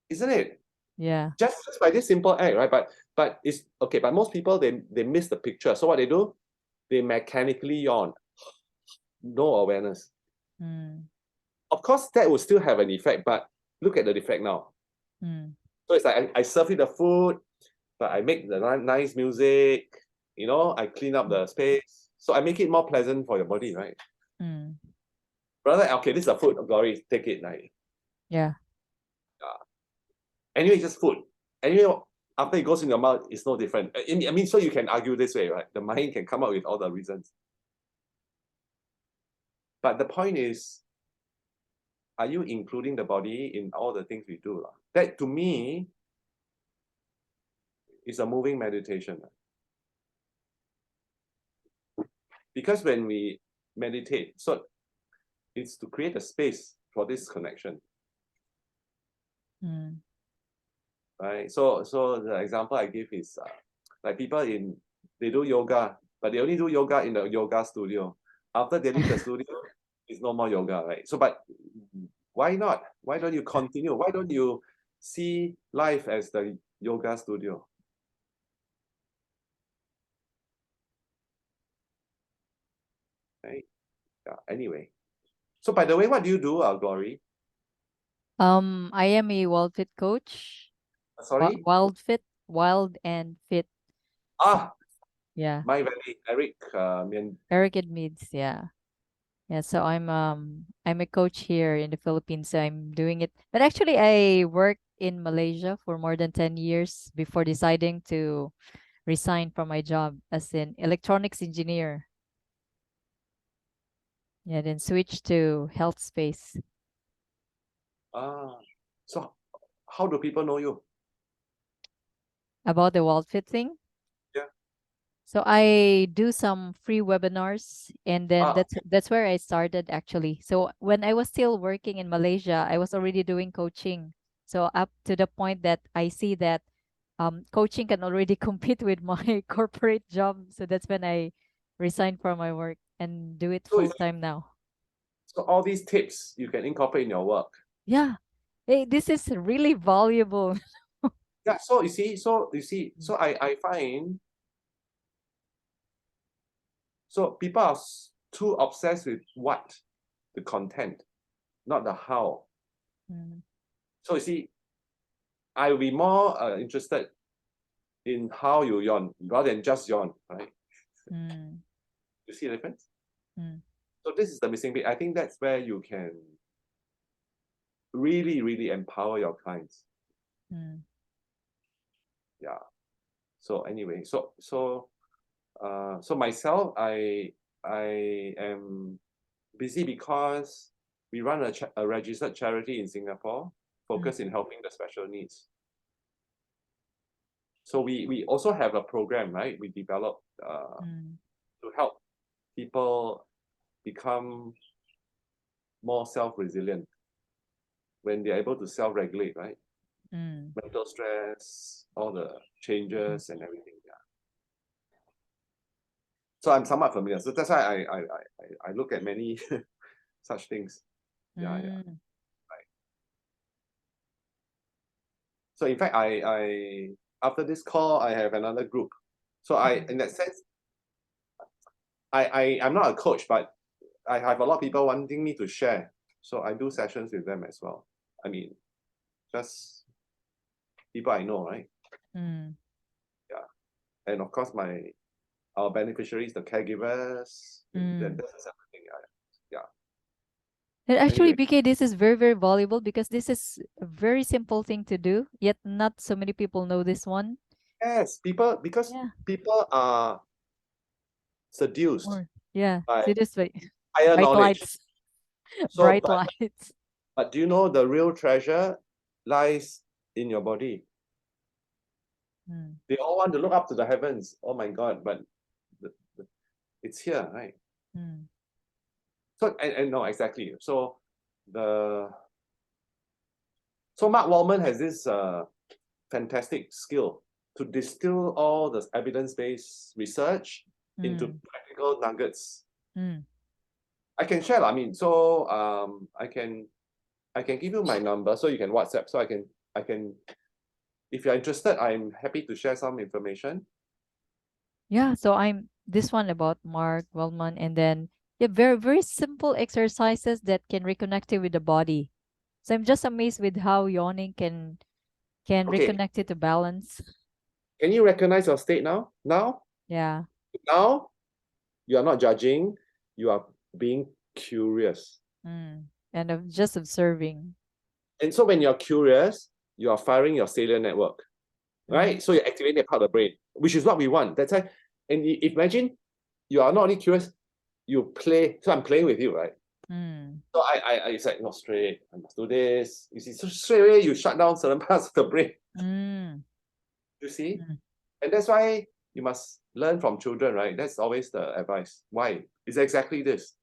isn't it? Yeah. Just by this simple act, right? But it's okay. But most people they miss the picture. So what they do, they mechanically yawn, no awareness. Mm. Of course, that will still have an effect, but look at the effect now. Mm. So it's like I serve you the food, but I make the nice music, I clean up the space. So I make it more pleasant for your body, right? Mm. Rather, okay, this is a food, glory, take it, right? Yeah. Anyway, just food. Anyway, after it goes in your mouth, it's no different. I mean, so you can argue this way, right? The mind can come up with all the reasons. But the point is, are you including the body in all the things we do? That to me is a moving meditation. Because when we meditate, so it's to create a space for this connection, Mm. right? So the example I give is like people they do yoga, but they only do yoga in the yoga studio. After they leave the studio, it's no more yoga, right? So, but why not? Why don't you continue? Why don't you see life as the yoga studio, right? Yeah. Anyway, so by the way, what do you do, Glory? I am a Wild Fit coach. Sorry. Wild and Fit. Ah, Yeah. my valley, Eric. Eric admits, yeah. Yeah, so I'm a coach here in the Philippines. So I'm doing it. But actually I worked in Malaysia for more than 10 years before deciding to resign from my job as an electronics engineer. Yeah, then switch to health space. Ah, so how do people know you? About the Wild Fit thing. Yeah. So I do some free webinars, and then Ah, that's where I started actually. So when I was still working in Malaysia, I was already doing coaching. So up to the point that I see that coaching can already compete with my corporate job. So that's when I resigned from my work and do it so full time now. so all these tips you can incorporate in your work. Yeah. Hey, this is really valuable. Yeah, so you see, so I find, so people are too obsessed with what? The content, not the how. Mm, So you see, I will be more interested in how you yawn rather than just yawn, right? mm, You see the difference? mm, So this is the missing bit. I think that's where you can really, really empower your clients. mm, Yeah. So anyway, so myself, I am busy because we run a registered charity in Singapore mm, focused in helping the special needs. So we also have a program, right? We developed mm, to help people become more self-resilient when they're able to self-regulate, right? mm, Mental stress, all the mm, changes and everything. Yeah. So I'm somewhat familiar. So that's why I look at many such things. Yeah, yeah. mm, Right. So in fact, I after this call, I have another group. So mm. in that sense, I'm not a coach, but I have a lot of people wanting me to share. So I do sessions with them as well. I mean, just people I know, right? Mm. Yeah. And of course, our beneficiaries, the caregivers, then Mm. that's a separate thing. Yeah. And actually, Anyway, BK, this is very, very valuable because this is a very simple thing to do, yet not so many people know this one. yes, because Yeah. people are seduced Or yeah. by See this way. higher Bright knowledge. lights. So, Bright lights. but do you know the real treasure lies in your body? Mm. They all want to look up to the heavens. Oh my God! But it's here, right? Mm. So and no, exactly. The so Mark Wallman has this fantastic skill to distill all the evidence-based research into Mm. practical nuggets. Mm. I can share. I mean, so I can give you my number so you can WhatsApp. So I can if you're interested, I'm happy to share some information. Yeah. So I'm this one about Mark Wellman, and then yeah, very, very simple exercises that can reconnect you with the body. So I'm just amazed with how yawning can Okay, reconnect you to balance. can you recognize your state now? Yeah. Now you are not judging, you are being curious. Mm. And of just observing. And so when you're curious, you are firing your cellular network, Mm. right? So you're activating that part of the brain, which is what we want. That's why, and imagine you are not only curious, you play. So I'm playing with you, right? Mm. So I it's like, no, straight, I must do this. You see, so straight away you shut down certain parts of the brain. Mm. You see? Mm. And that's why you must learn from children, right? That's always the advice. Why? It's exactly this.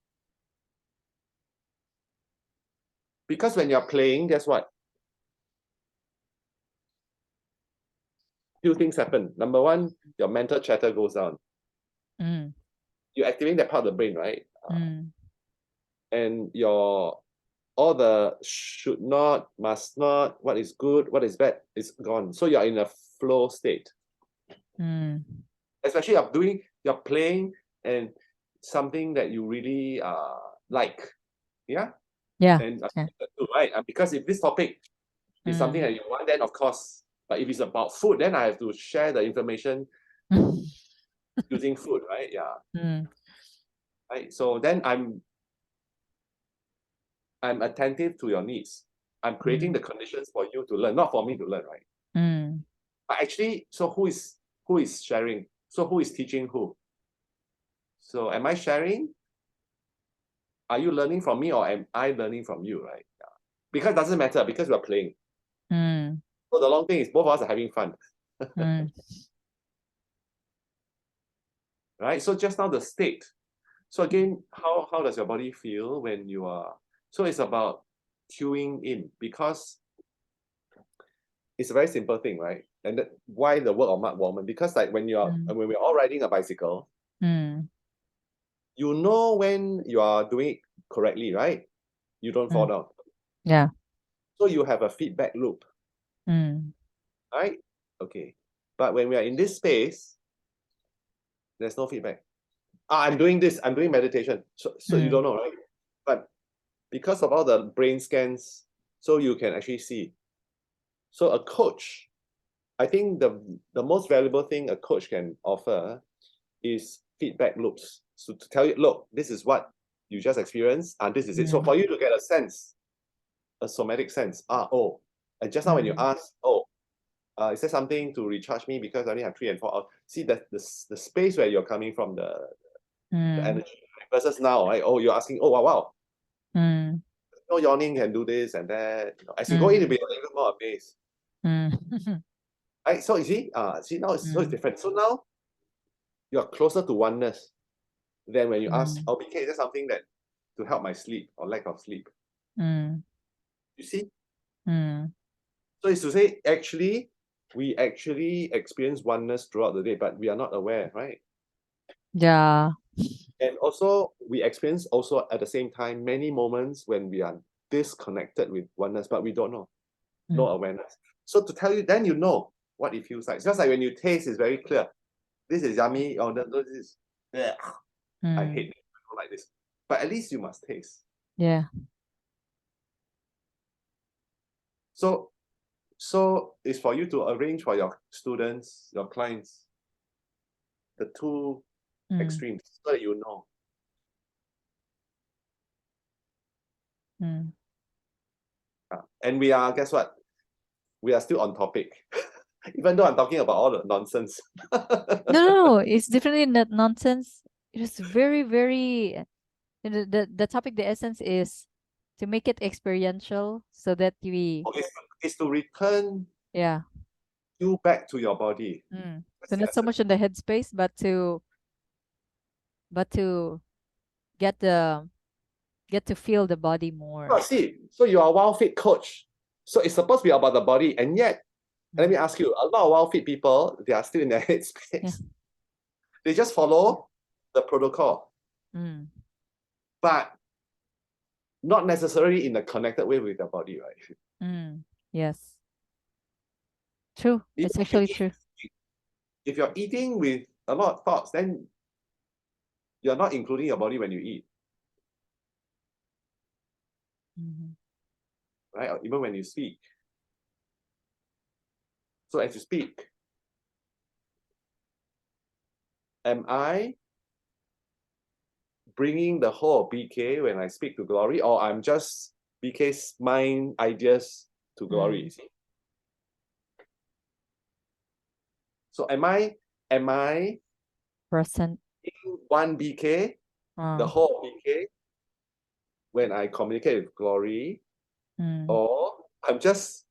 Because when you're playing, guess what? Two things happen. Number one, your mental chatter goes down. Mm. You're activating that part of the brain, right? Mm. And your all the should not, must not, what is good, what is bad is gone. So you're in a flow state. Mm. Especially you're playing and something that you really like. Yeah. Yeah. And Yeah. right. Because if this topic is something Mm. that you want, then of course, but if it's about food, then I have to share the information using food, right? Yeah. Mm. Right. So then I'm attentive to your needs. I'm creating Mm. the conditions for you to learn, not for me to learn, right? Mm. But actually, so who is sharing? So who is teaching who? So am I sharing? Are you learning from me or am I learning from you, right? Yeah. Because it doesn't matter because we're playing. Mm. So the long thing is both of us are having fun. Mm. Right? So just now the state. So again, how does your body feel when you are so it's about tuning in because it's a very simple thing, right? And why the word of Mark Wallman? Because like Mm. when we're all riding a bicycle, Mm. you know when you are doing it correctly, right? You don't fall Mm. down. Yeah. So you have a feedback loop, right? Okay. But when we are in this space, there's no feedback. I'm doing this, I'm doing meditation. So you don't know, right? But because of all the brain scans, so you can actually see. So a coach, I think the most valuable thing a coach can offer is feedback loops. So to tell you, look, this is what you just experienced, and this is it. So for you to get a sense, a somatic sense, and just now when you ask, is there something to recharge me because I only have 3 and 4 hours? See that the space where you're coming from, the energy versus now, right? Oh, you're asking, wow, no yawning can do this and that. As you go in, you'll be even more amazed. Right? So you see now it's so it's different. So now you're closer to oneness than when you ask, BK, is there something that to help my sleep or lack of sleep? You see? So it's to say, actually, we actually experience oneness throughout the day, but we are not aware, right? Yeah. And also, we experience also at the same time many moments when we are disconnected with oneness, but we don't know, no awareness. So to tell you, then you know what it feels like. It's just like when you taste, it's very clear. This is yummy, or no, this is, I hate it, I don't like this. But at least you must taste. Yeah. So it's for you to arrange for your students, your clients, the two extremes, so that you know. And we are, guess what? We are still on topic. Even though I'm talking about all the nonsense. No, it's definitely not nonsense. It is very, very the topic, the essence is to make it experiential so that we It's to return yeah. you back to your body. So not so much in the headspace, but to get the get to feel the body more. See, so you are a wild fit coach. So it's supposed to be about the body, and yet, let me ask you, a lot of wild fit people, they are still in their headspace. They just follow the protocol, but not necessarily in a connected way with the body, right? Yes. True. If, It's actually true. if you're eating with a lot of thoughts, then you're not including your body when you eat, right? Or even when you speak. So as you speak, am I bringing the whole of BK when I speak to Glory, or I'm just BK's mind ideas to Glory? See? So am I Present. one BK, the whole of BK, when I communicate with Glory, or I'm just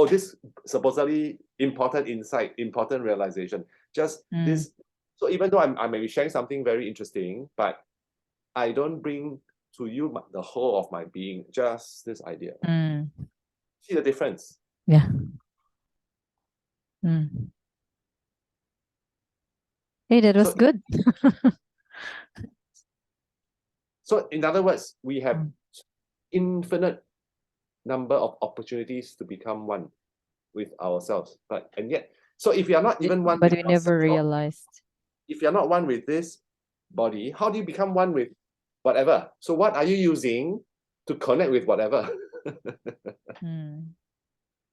this supposedly important insight, important realization, just this. So even though I may be sharing something very interesting, but I don't bring to you the whole of my being, just this idea. See the difference? Yeah. Hey, that was So, good. so in other words, we have infinite number of opportunities to become one with ourselves. And yet, so if you are not even one But with we never yourself, realized. if you're not one with this body, how do you become one with whatever? So what are you using to connect with whatever?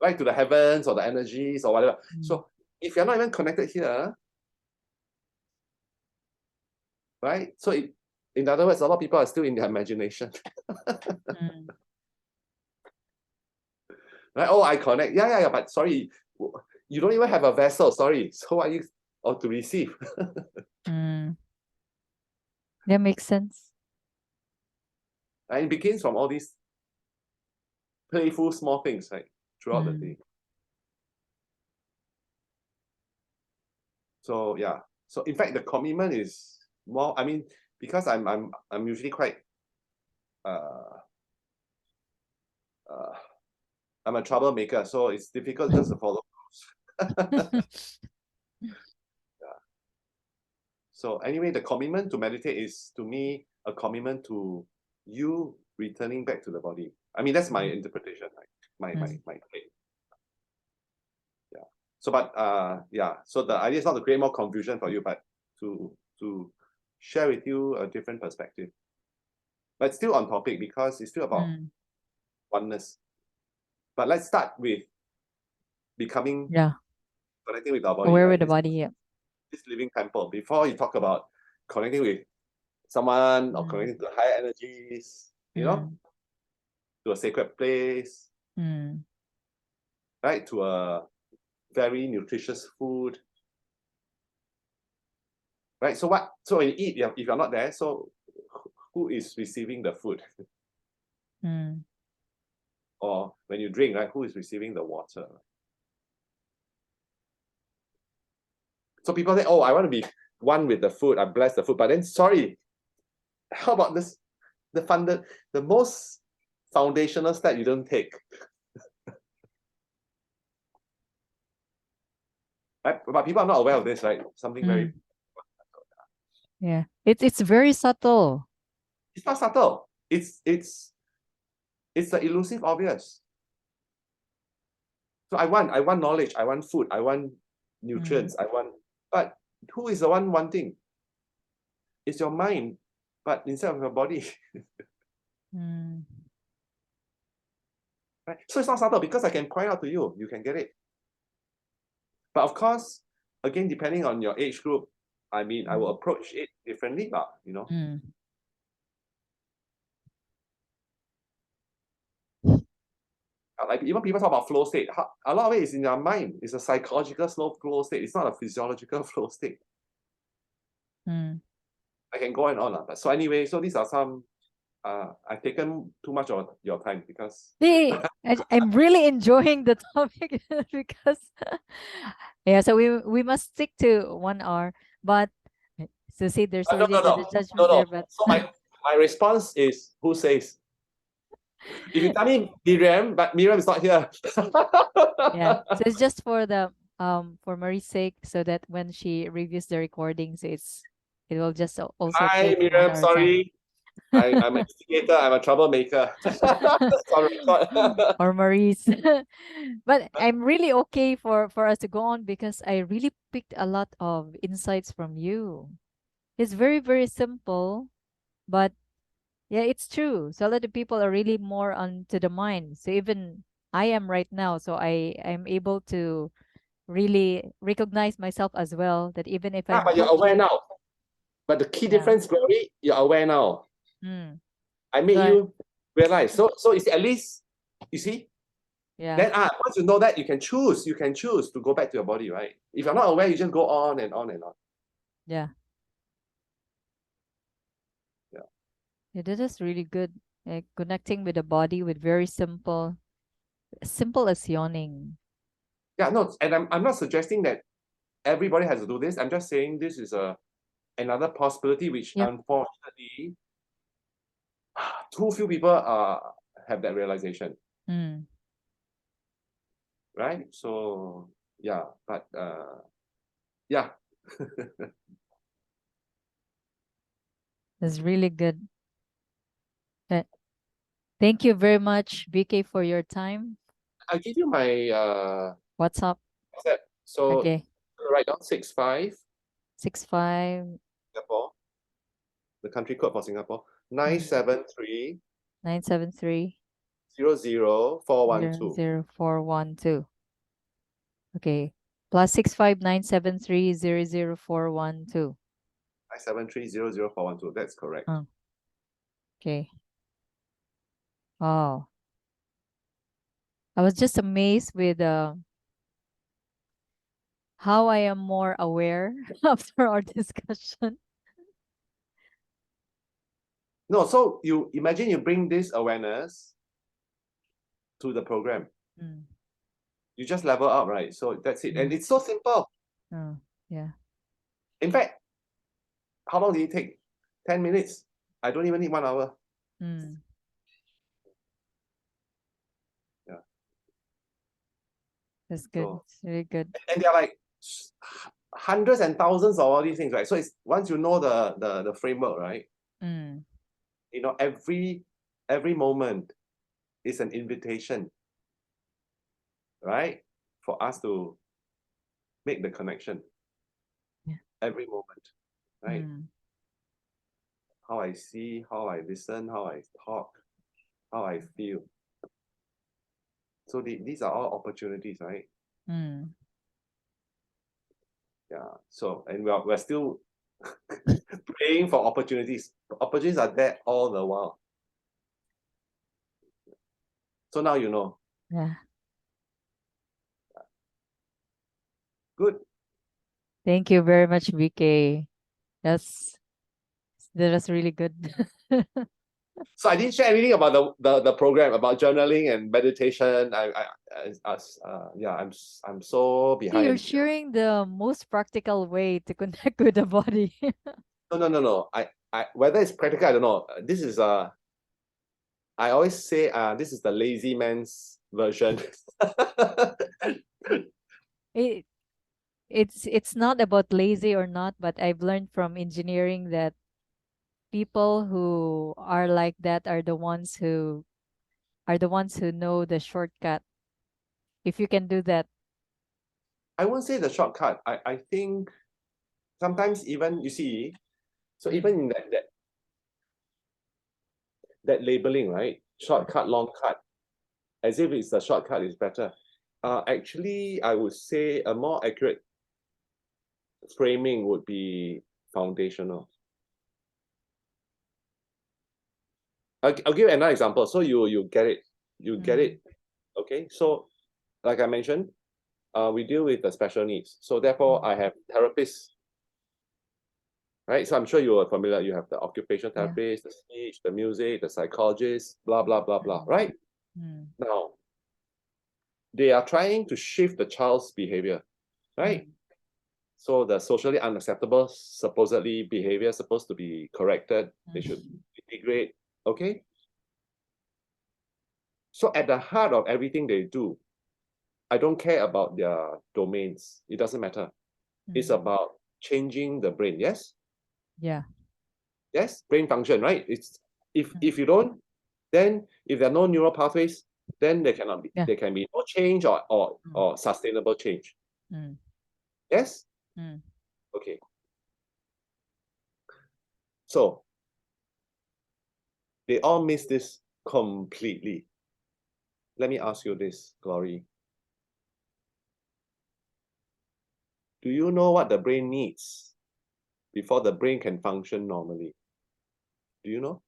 Right, to the heavens or the energies or whatever. So if you're not even connected here, right? So in other words, a lot of people are still in their imagination. Right? Oh, I connect. Yeah. But sorry, you don't even have a vessel. Sorry. So are you or to receive? That makes sense. And it begins from all these playful small things, right? Throughout the day. So yeah. So in fact, the commitment is more. I mean, because I'm usually quite I'm a troublemaker, so it's difficult just to follow rules. Yeah. So anyway, the commitment to meditate is to me a commitment to you returning back to the body. I mean, that's my interpretation, like my take. Yeah. So, but yeah. So the idea is not to create more confusion for you, but to share with you a different perspective. But still on topic because it's still about oneness. But let's start with becoming connecting with our body, aware right? with the body. Yeah. This living temple. Before you talk about connecting with someone or connecting to higher energies, you know, to a sacred place, right? To a very nutritious food, right? So what? So when you eat, if you're not there, so who is receiving the food? Or when you drink, right? Who is receiving the water? So people say, "Oh, I want to be one with the food. I bless the food." But then, sorry, how about this? The most foundational step you don't take. Right? But people are not aware of this, right? Something very Yeah. It's very subtle. it's not subtle. It's the elusive obvious. So I want knowledge, I want food, I want nutrients, but who is the one wanting? It's your mind, but instead of your body. Right? So it's not subtle because I can point out to you, you can get it. But of course, again, depending on your age group, I mean, I will approach it differently, you know. Like even people talk about flow state. A lot of it is in your mind. It's a psychological flow state. It's not a physiological flow state. I can go on. But so anyway, so these are some. I've taken too much of your time because I'm really enjoying the topic because yeah. So we must stick to 1 hour, but so see, there's no, already the judgment no. there, but So my response is who says? If you tell me Miriam, but Miriam is not here. yeah. So it's just for Marie's sake, so that when she reviews the recordings, it will just also Hi put one Miriam, hour time. sorry. I'm an instigator, I'm a troublemaker. Sorry. Or Marie's. But I'm really okay for us to go on because I really picked a lot of insights from you. It's very, very simple, but yeah, it's true. So a lot of people are really more onto the mind. So even I am right now, so I'm able to really recognize myself as well that even if I'm But you're aware talking, now. But the key yeah. difference, Glory, you're aware now. I made So you realize. So it's at least, you see, yeah, then once you know that, you can choose to go back to your body, right? If you're not aware, you just go on and on and on. yeah. Yeah, that is really good. Connecting with the body with very simple as yawning. Yeah, no, and I'm not suggesting that everybody has to do this. I'm just saying this is another possibility which Yep. unfortunately too few people have that realization. Right? So yeah, but yeah. That's really good. Uh, Thank you very much, BK, for your time. I'll give you my What's up? WhatsApp. So Okay. write down 65 65 Singapore, the country code for Singapore, 973 973 00412. 00412. Okay. Plus 65973 00412. 973 00412. That's correct. Okay. Oh, I was just amazed with how I am more aware after our discussion. No, so you imagine you bring this awareness to the program. You just level up, right? So that's it. And it's so simple. Oh, yeah. In fact, how long did it take? 10 minutes. I don't even need 1 hour. Yeah. That's good. So, It's really good. and there are like hundreds and thousands of all these things, right? So it's once you know the framework, right? You know, every moment is an invitation, right? For us to make the connection every moment, right? How I see, how I listen, how I talk, how I feel. So these are all opportunities, right? Yeah. So, and we're still praying for opportunities. Opportunities are there all the while. So now you know. Yeah. Good. Thank you very much, VK. That was really good. So I didn't share anything about the program about journaling and meditation. I'm so You're behind. sharing the most practical way to connect with the body. No. I whether it's practical, I don't know. This is I always say this is the lazy man's version. it, it's not about lazy or not, but I've learned from engineering that people who are like that are the ones who know the shortcut. If you can do that. I won't say the shortcut. I think sometimes even you see, so even in that labeling, right? Shortcut, long cut, as if it's the shortcut is better. Actually, I would say a more accurate framing would be foundational. I'll give another example. So you get it. You get it. Okay. So like I mentioned, we deal with the special needs. So therefore, I have therapists, right? So I'm sure you are familiar. You have the occupational therapist, the speech, the music, the psychologist, blah, blah, blah, blah, right? Now, they are trying to shift the child's behavior, right? So the socially unacceptable, supposedly behavior supposed to be corrected. They should integrate, okay? So at the heart of everything they do, I don't care about their domains. It doesn't matter. It's about changing the brain, yes? Yeah. Yes, brain function, right? It's if you don't, then if there are no neural pathways, then there cannot be there can be no change or sustainable change. Yes? Okay. So they all miss this completely. Let me ask you this, Glory. Do you know what the brain needs before the brain can function normally? Do you know?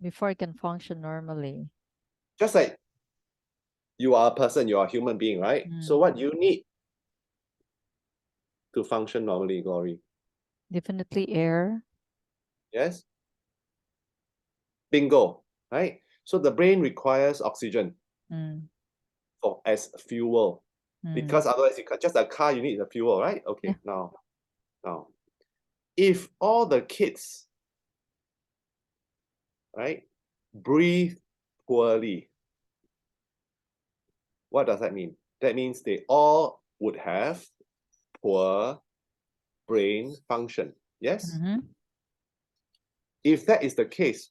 Before it can function normally. Just like you are a person, you are a human being, right? So what you need to function normally, Glory? Definitely air. Yes? Bingo, right? So the brain requires oxygen for as fuel. Because otherwise you just a car, you need the fuel, right? Okay, now, if all the kids, right, breathe poorly, what does that mean? That means they all would have poor brain function. Yes? If that is the case,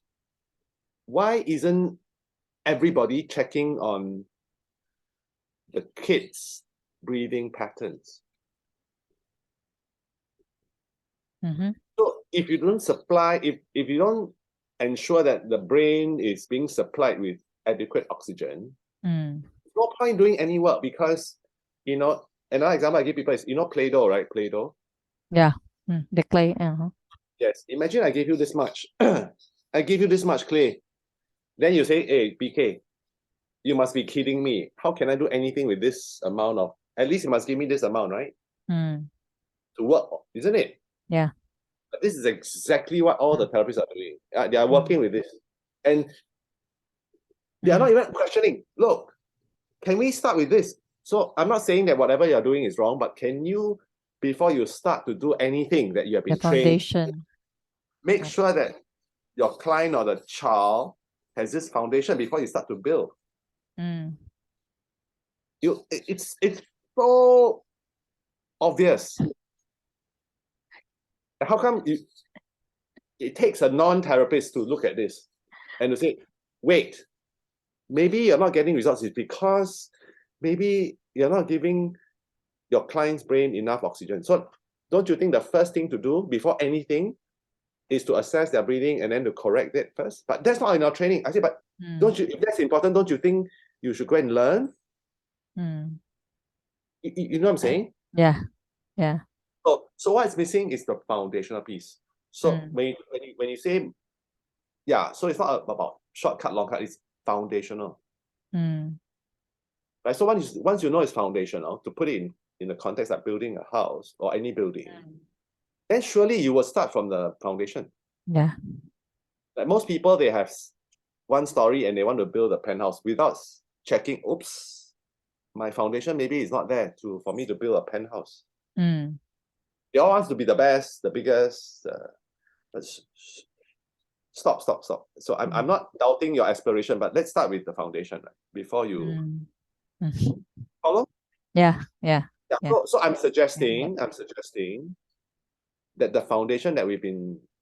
why isn't everybody checking on the kids' breathing patterns? So if you don't supply, if you don't ensure that the brain is being supplied with adequate oxygen, no point doing any work because, another example I give people is, Play-Doh, right? Play-Doh. Yeah. The clay. Yes. Imagine I give you this much. I give you this much clay. Then you say, hey, BK, you must be kidding me. How can I do anything with this amount of, at least you must give me this amount, right? To work, isn't it? Yeah. But this is exactly what all the therapists are doing. They are working with this. And they are not even questioning, look, can we start with this? So I'm not saying that whatever you're doing is wrong, but can you, before you start to do anything that you have The been trained, foundation. make sure that your client or the child has this foundation before you start to build. It's so obvious. How come it takes a non-therapist to look at this and to say, wait, maybe you're not getting results is because maybe you're not giving your client's brain enough oxygen. So don't you think the first thing to do before anything is to assess their breathing and then to correct it first? But that's not in our training. I say, but don't you, if that's important, don't you think you should go and learn? You know what I'm saying? Yeah. Yeah. So what's missing is the foundational piece. So when you say, yeah, so it's not about shortcut, long cut, it's foundational. Right? So once you know it's foundational, to put it in the context of building a house or any building, then surely you will start from the foundation. Yeah. Like most people, they have one story and they want to build a penthouse without checking, oops, my foundation maybe is not there for me to build a penthouse. They all want to be the best, the biggest. Stop. So I'm not doubting your aspiration, but let's start with the foundation, right, before you follow. Yeah. So I'm suggesting that the foundation that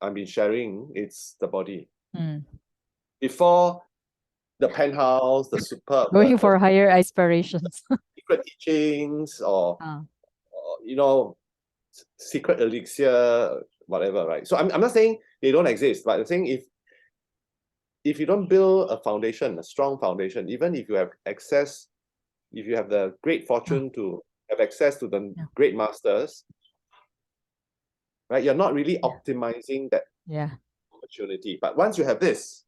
I've been sharing, it's the body. Before the penthouse, the super Going for higher aspirations. secret teachings or you know, secret elixir, whatever, right? So I'm not saying they don't exist, but I'm saying if you don't build a foundation, a strong foundation, even if you have access, if you have the great fortune to have access to the great masters, right? You're not really optimizing that opportunity. But once you have this,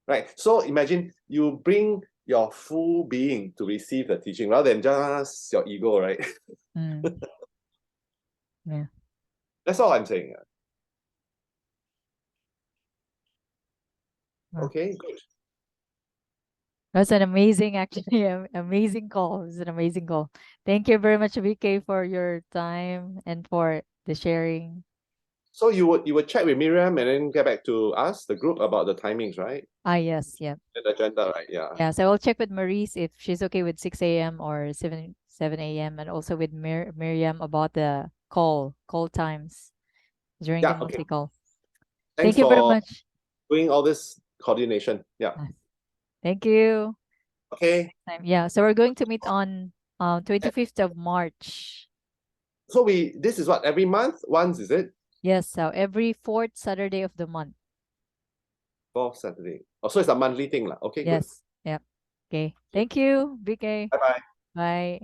right? So imagine you bring your full being to receive the teaching rather than just your ego, right? Yeah. That's all I'm saying. Okay, good. That's an amazing, actually, amazing call. It's an amazing call. Thank you very much, VK, for your time and for the sharing. So you would check with Miriam and then get back to us, the group, about the timings, right? Yes, yeah. The agenda, right? Yeah. Yeah, so I'll check with Maurice if she's okay with 6 a.m. or 7 a.m. and also with Miriam about the call times during the monthly call. Thanks Thank you very for much. doing all this coordination. Yeah. Thank you. Okay. Yeah, so we're going to meet on 25th of March. So this is what, every month once, is it? Yes, so every fourth Saturday of the month. Fourth Saturday. Oh, so it's a monthly thing. Okay, yes. Good. Yep. Okay. Thank you, BK. Bye-bye. Bye.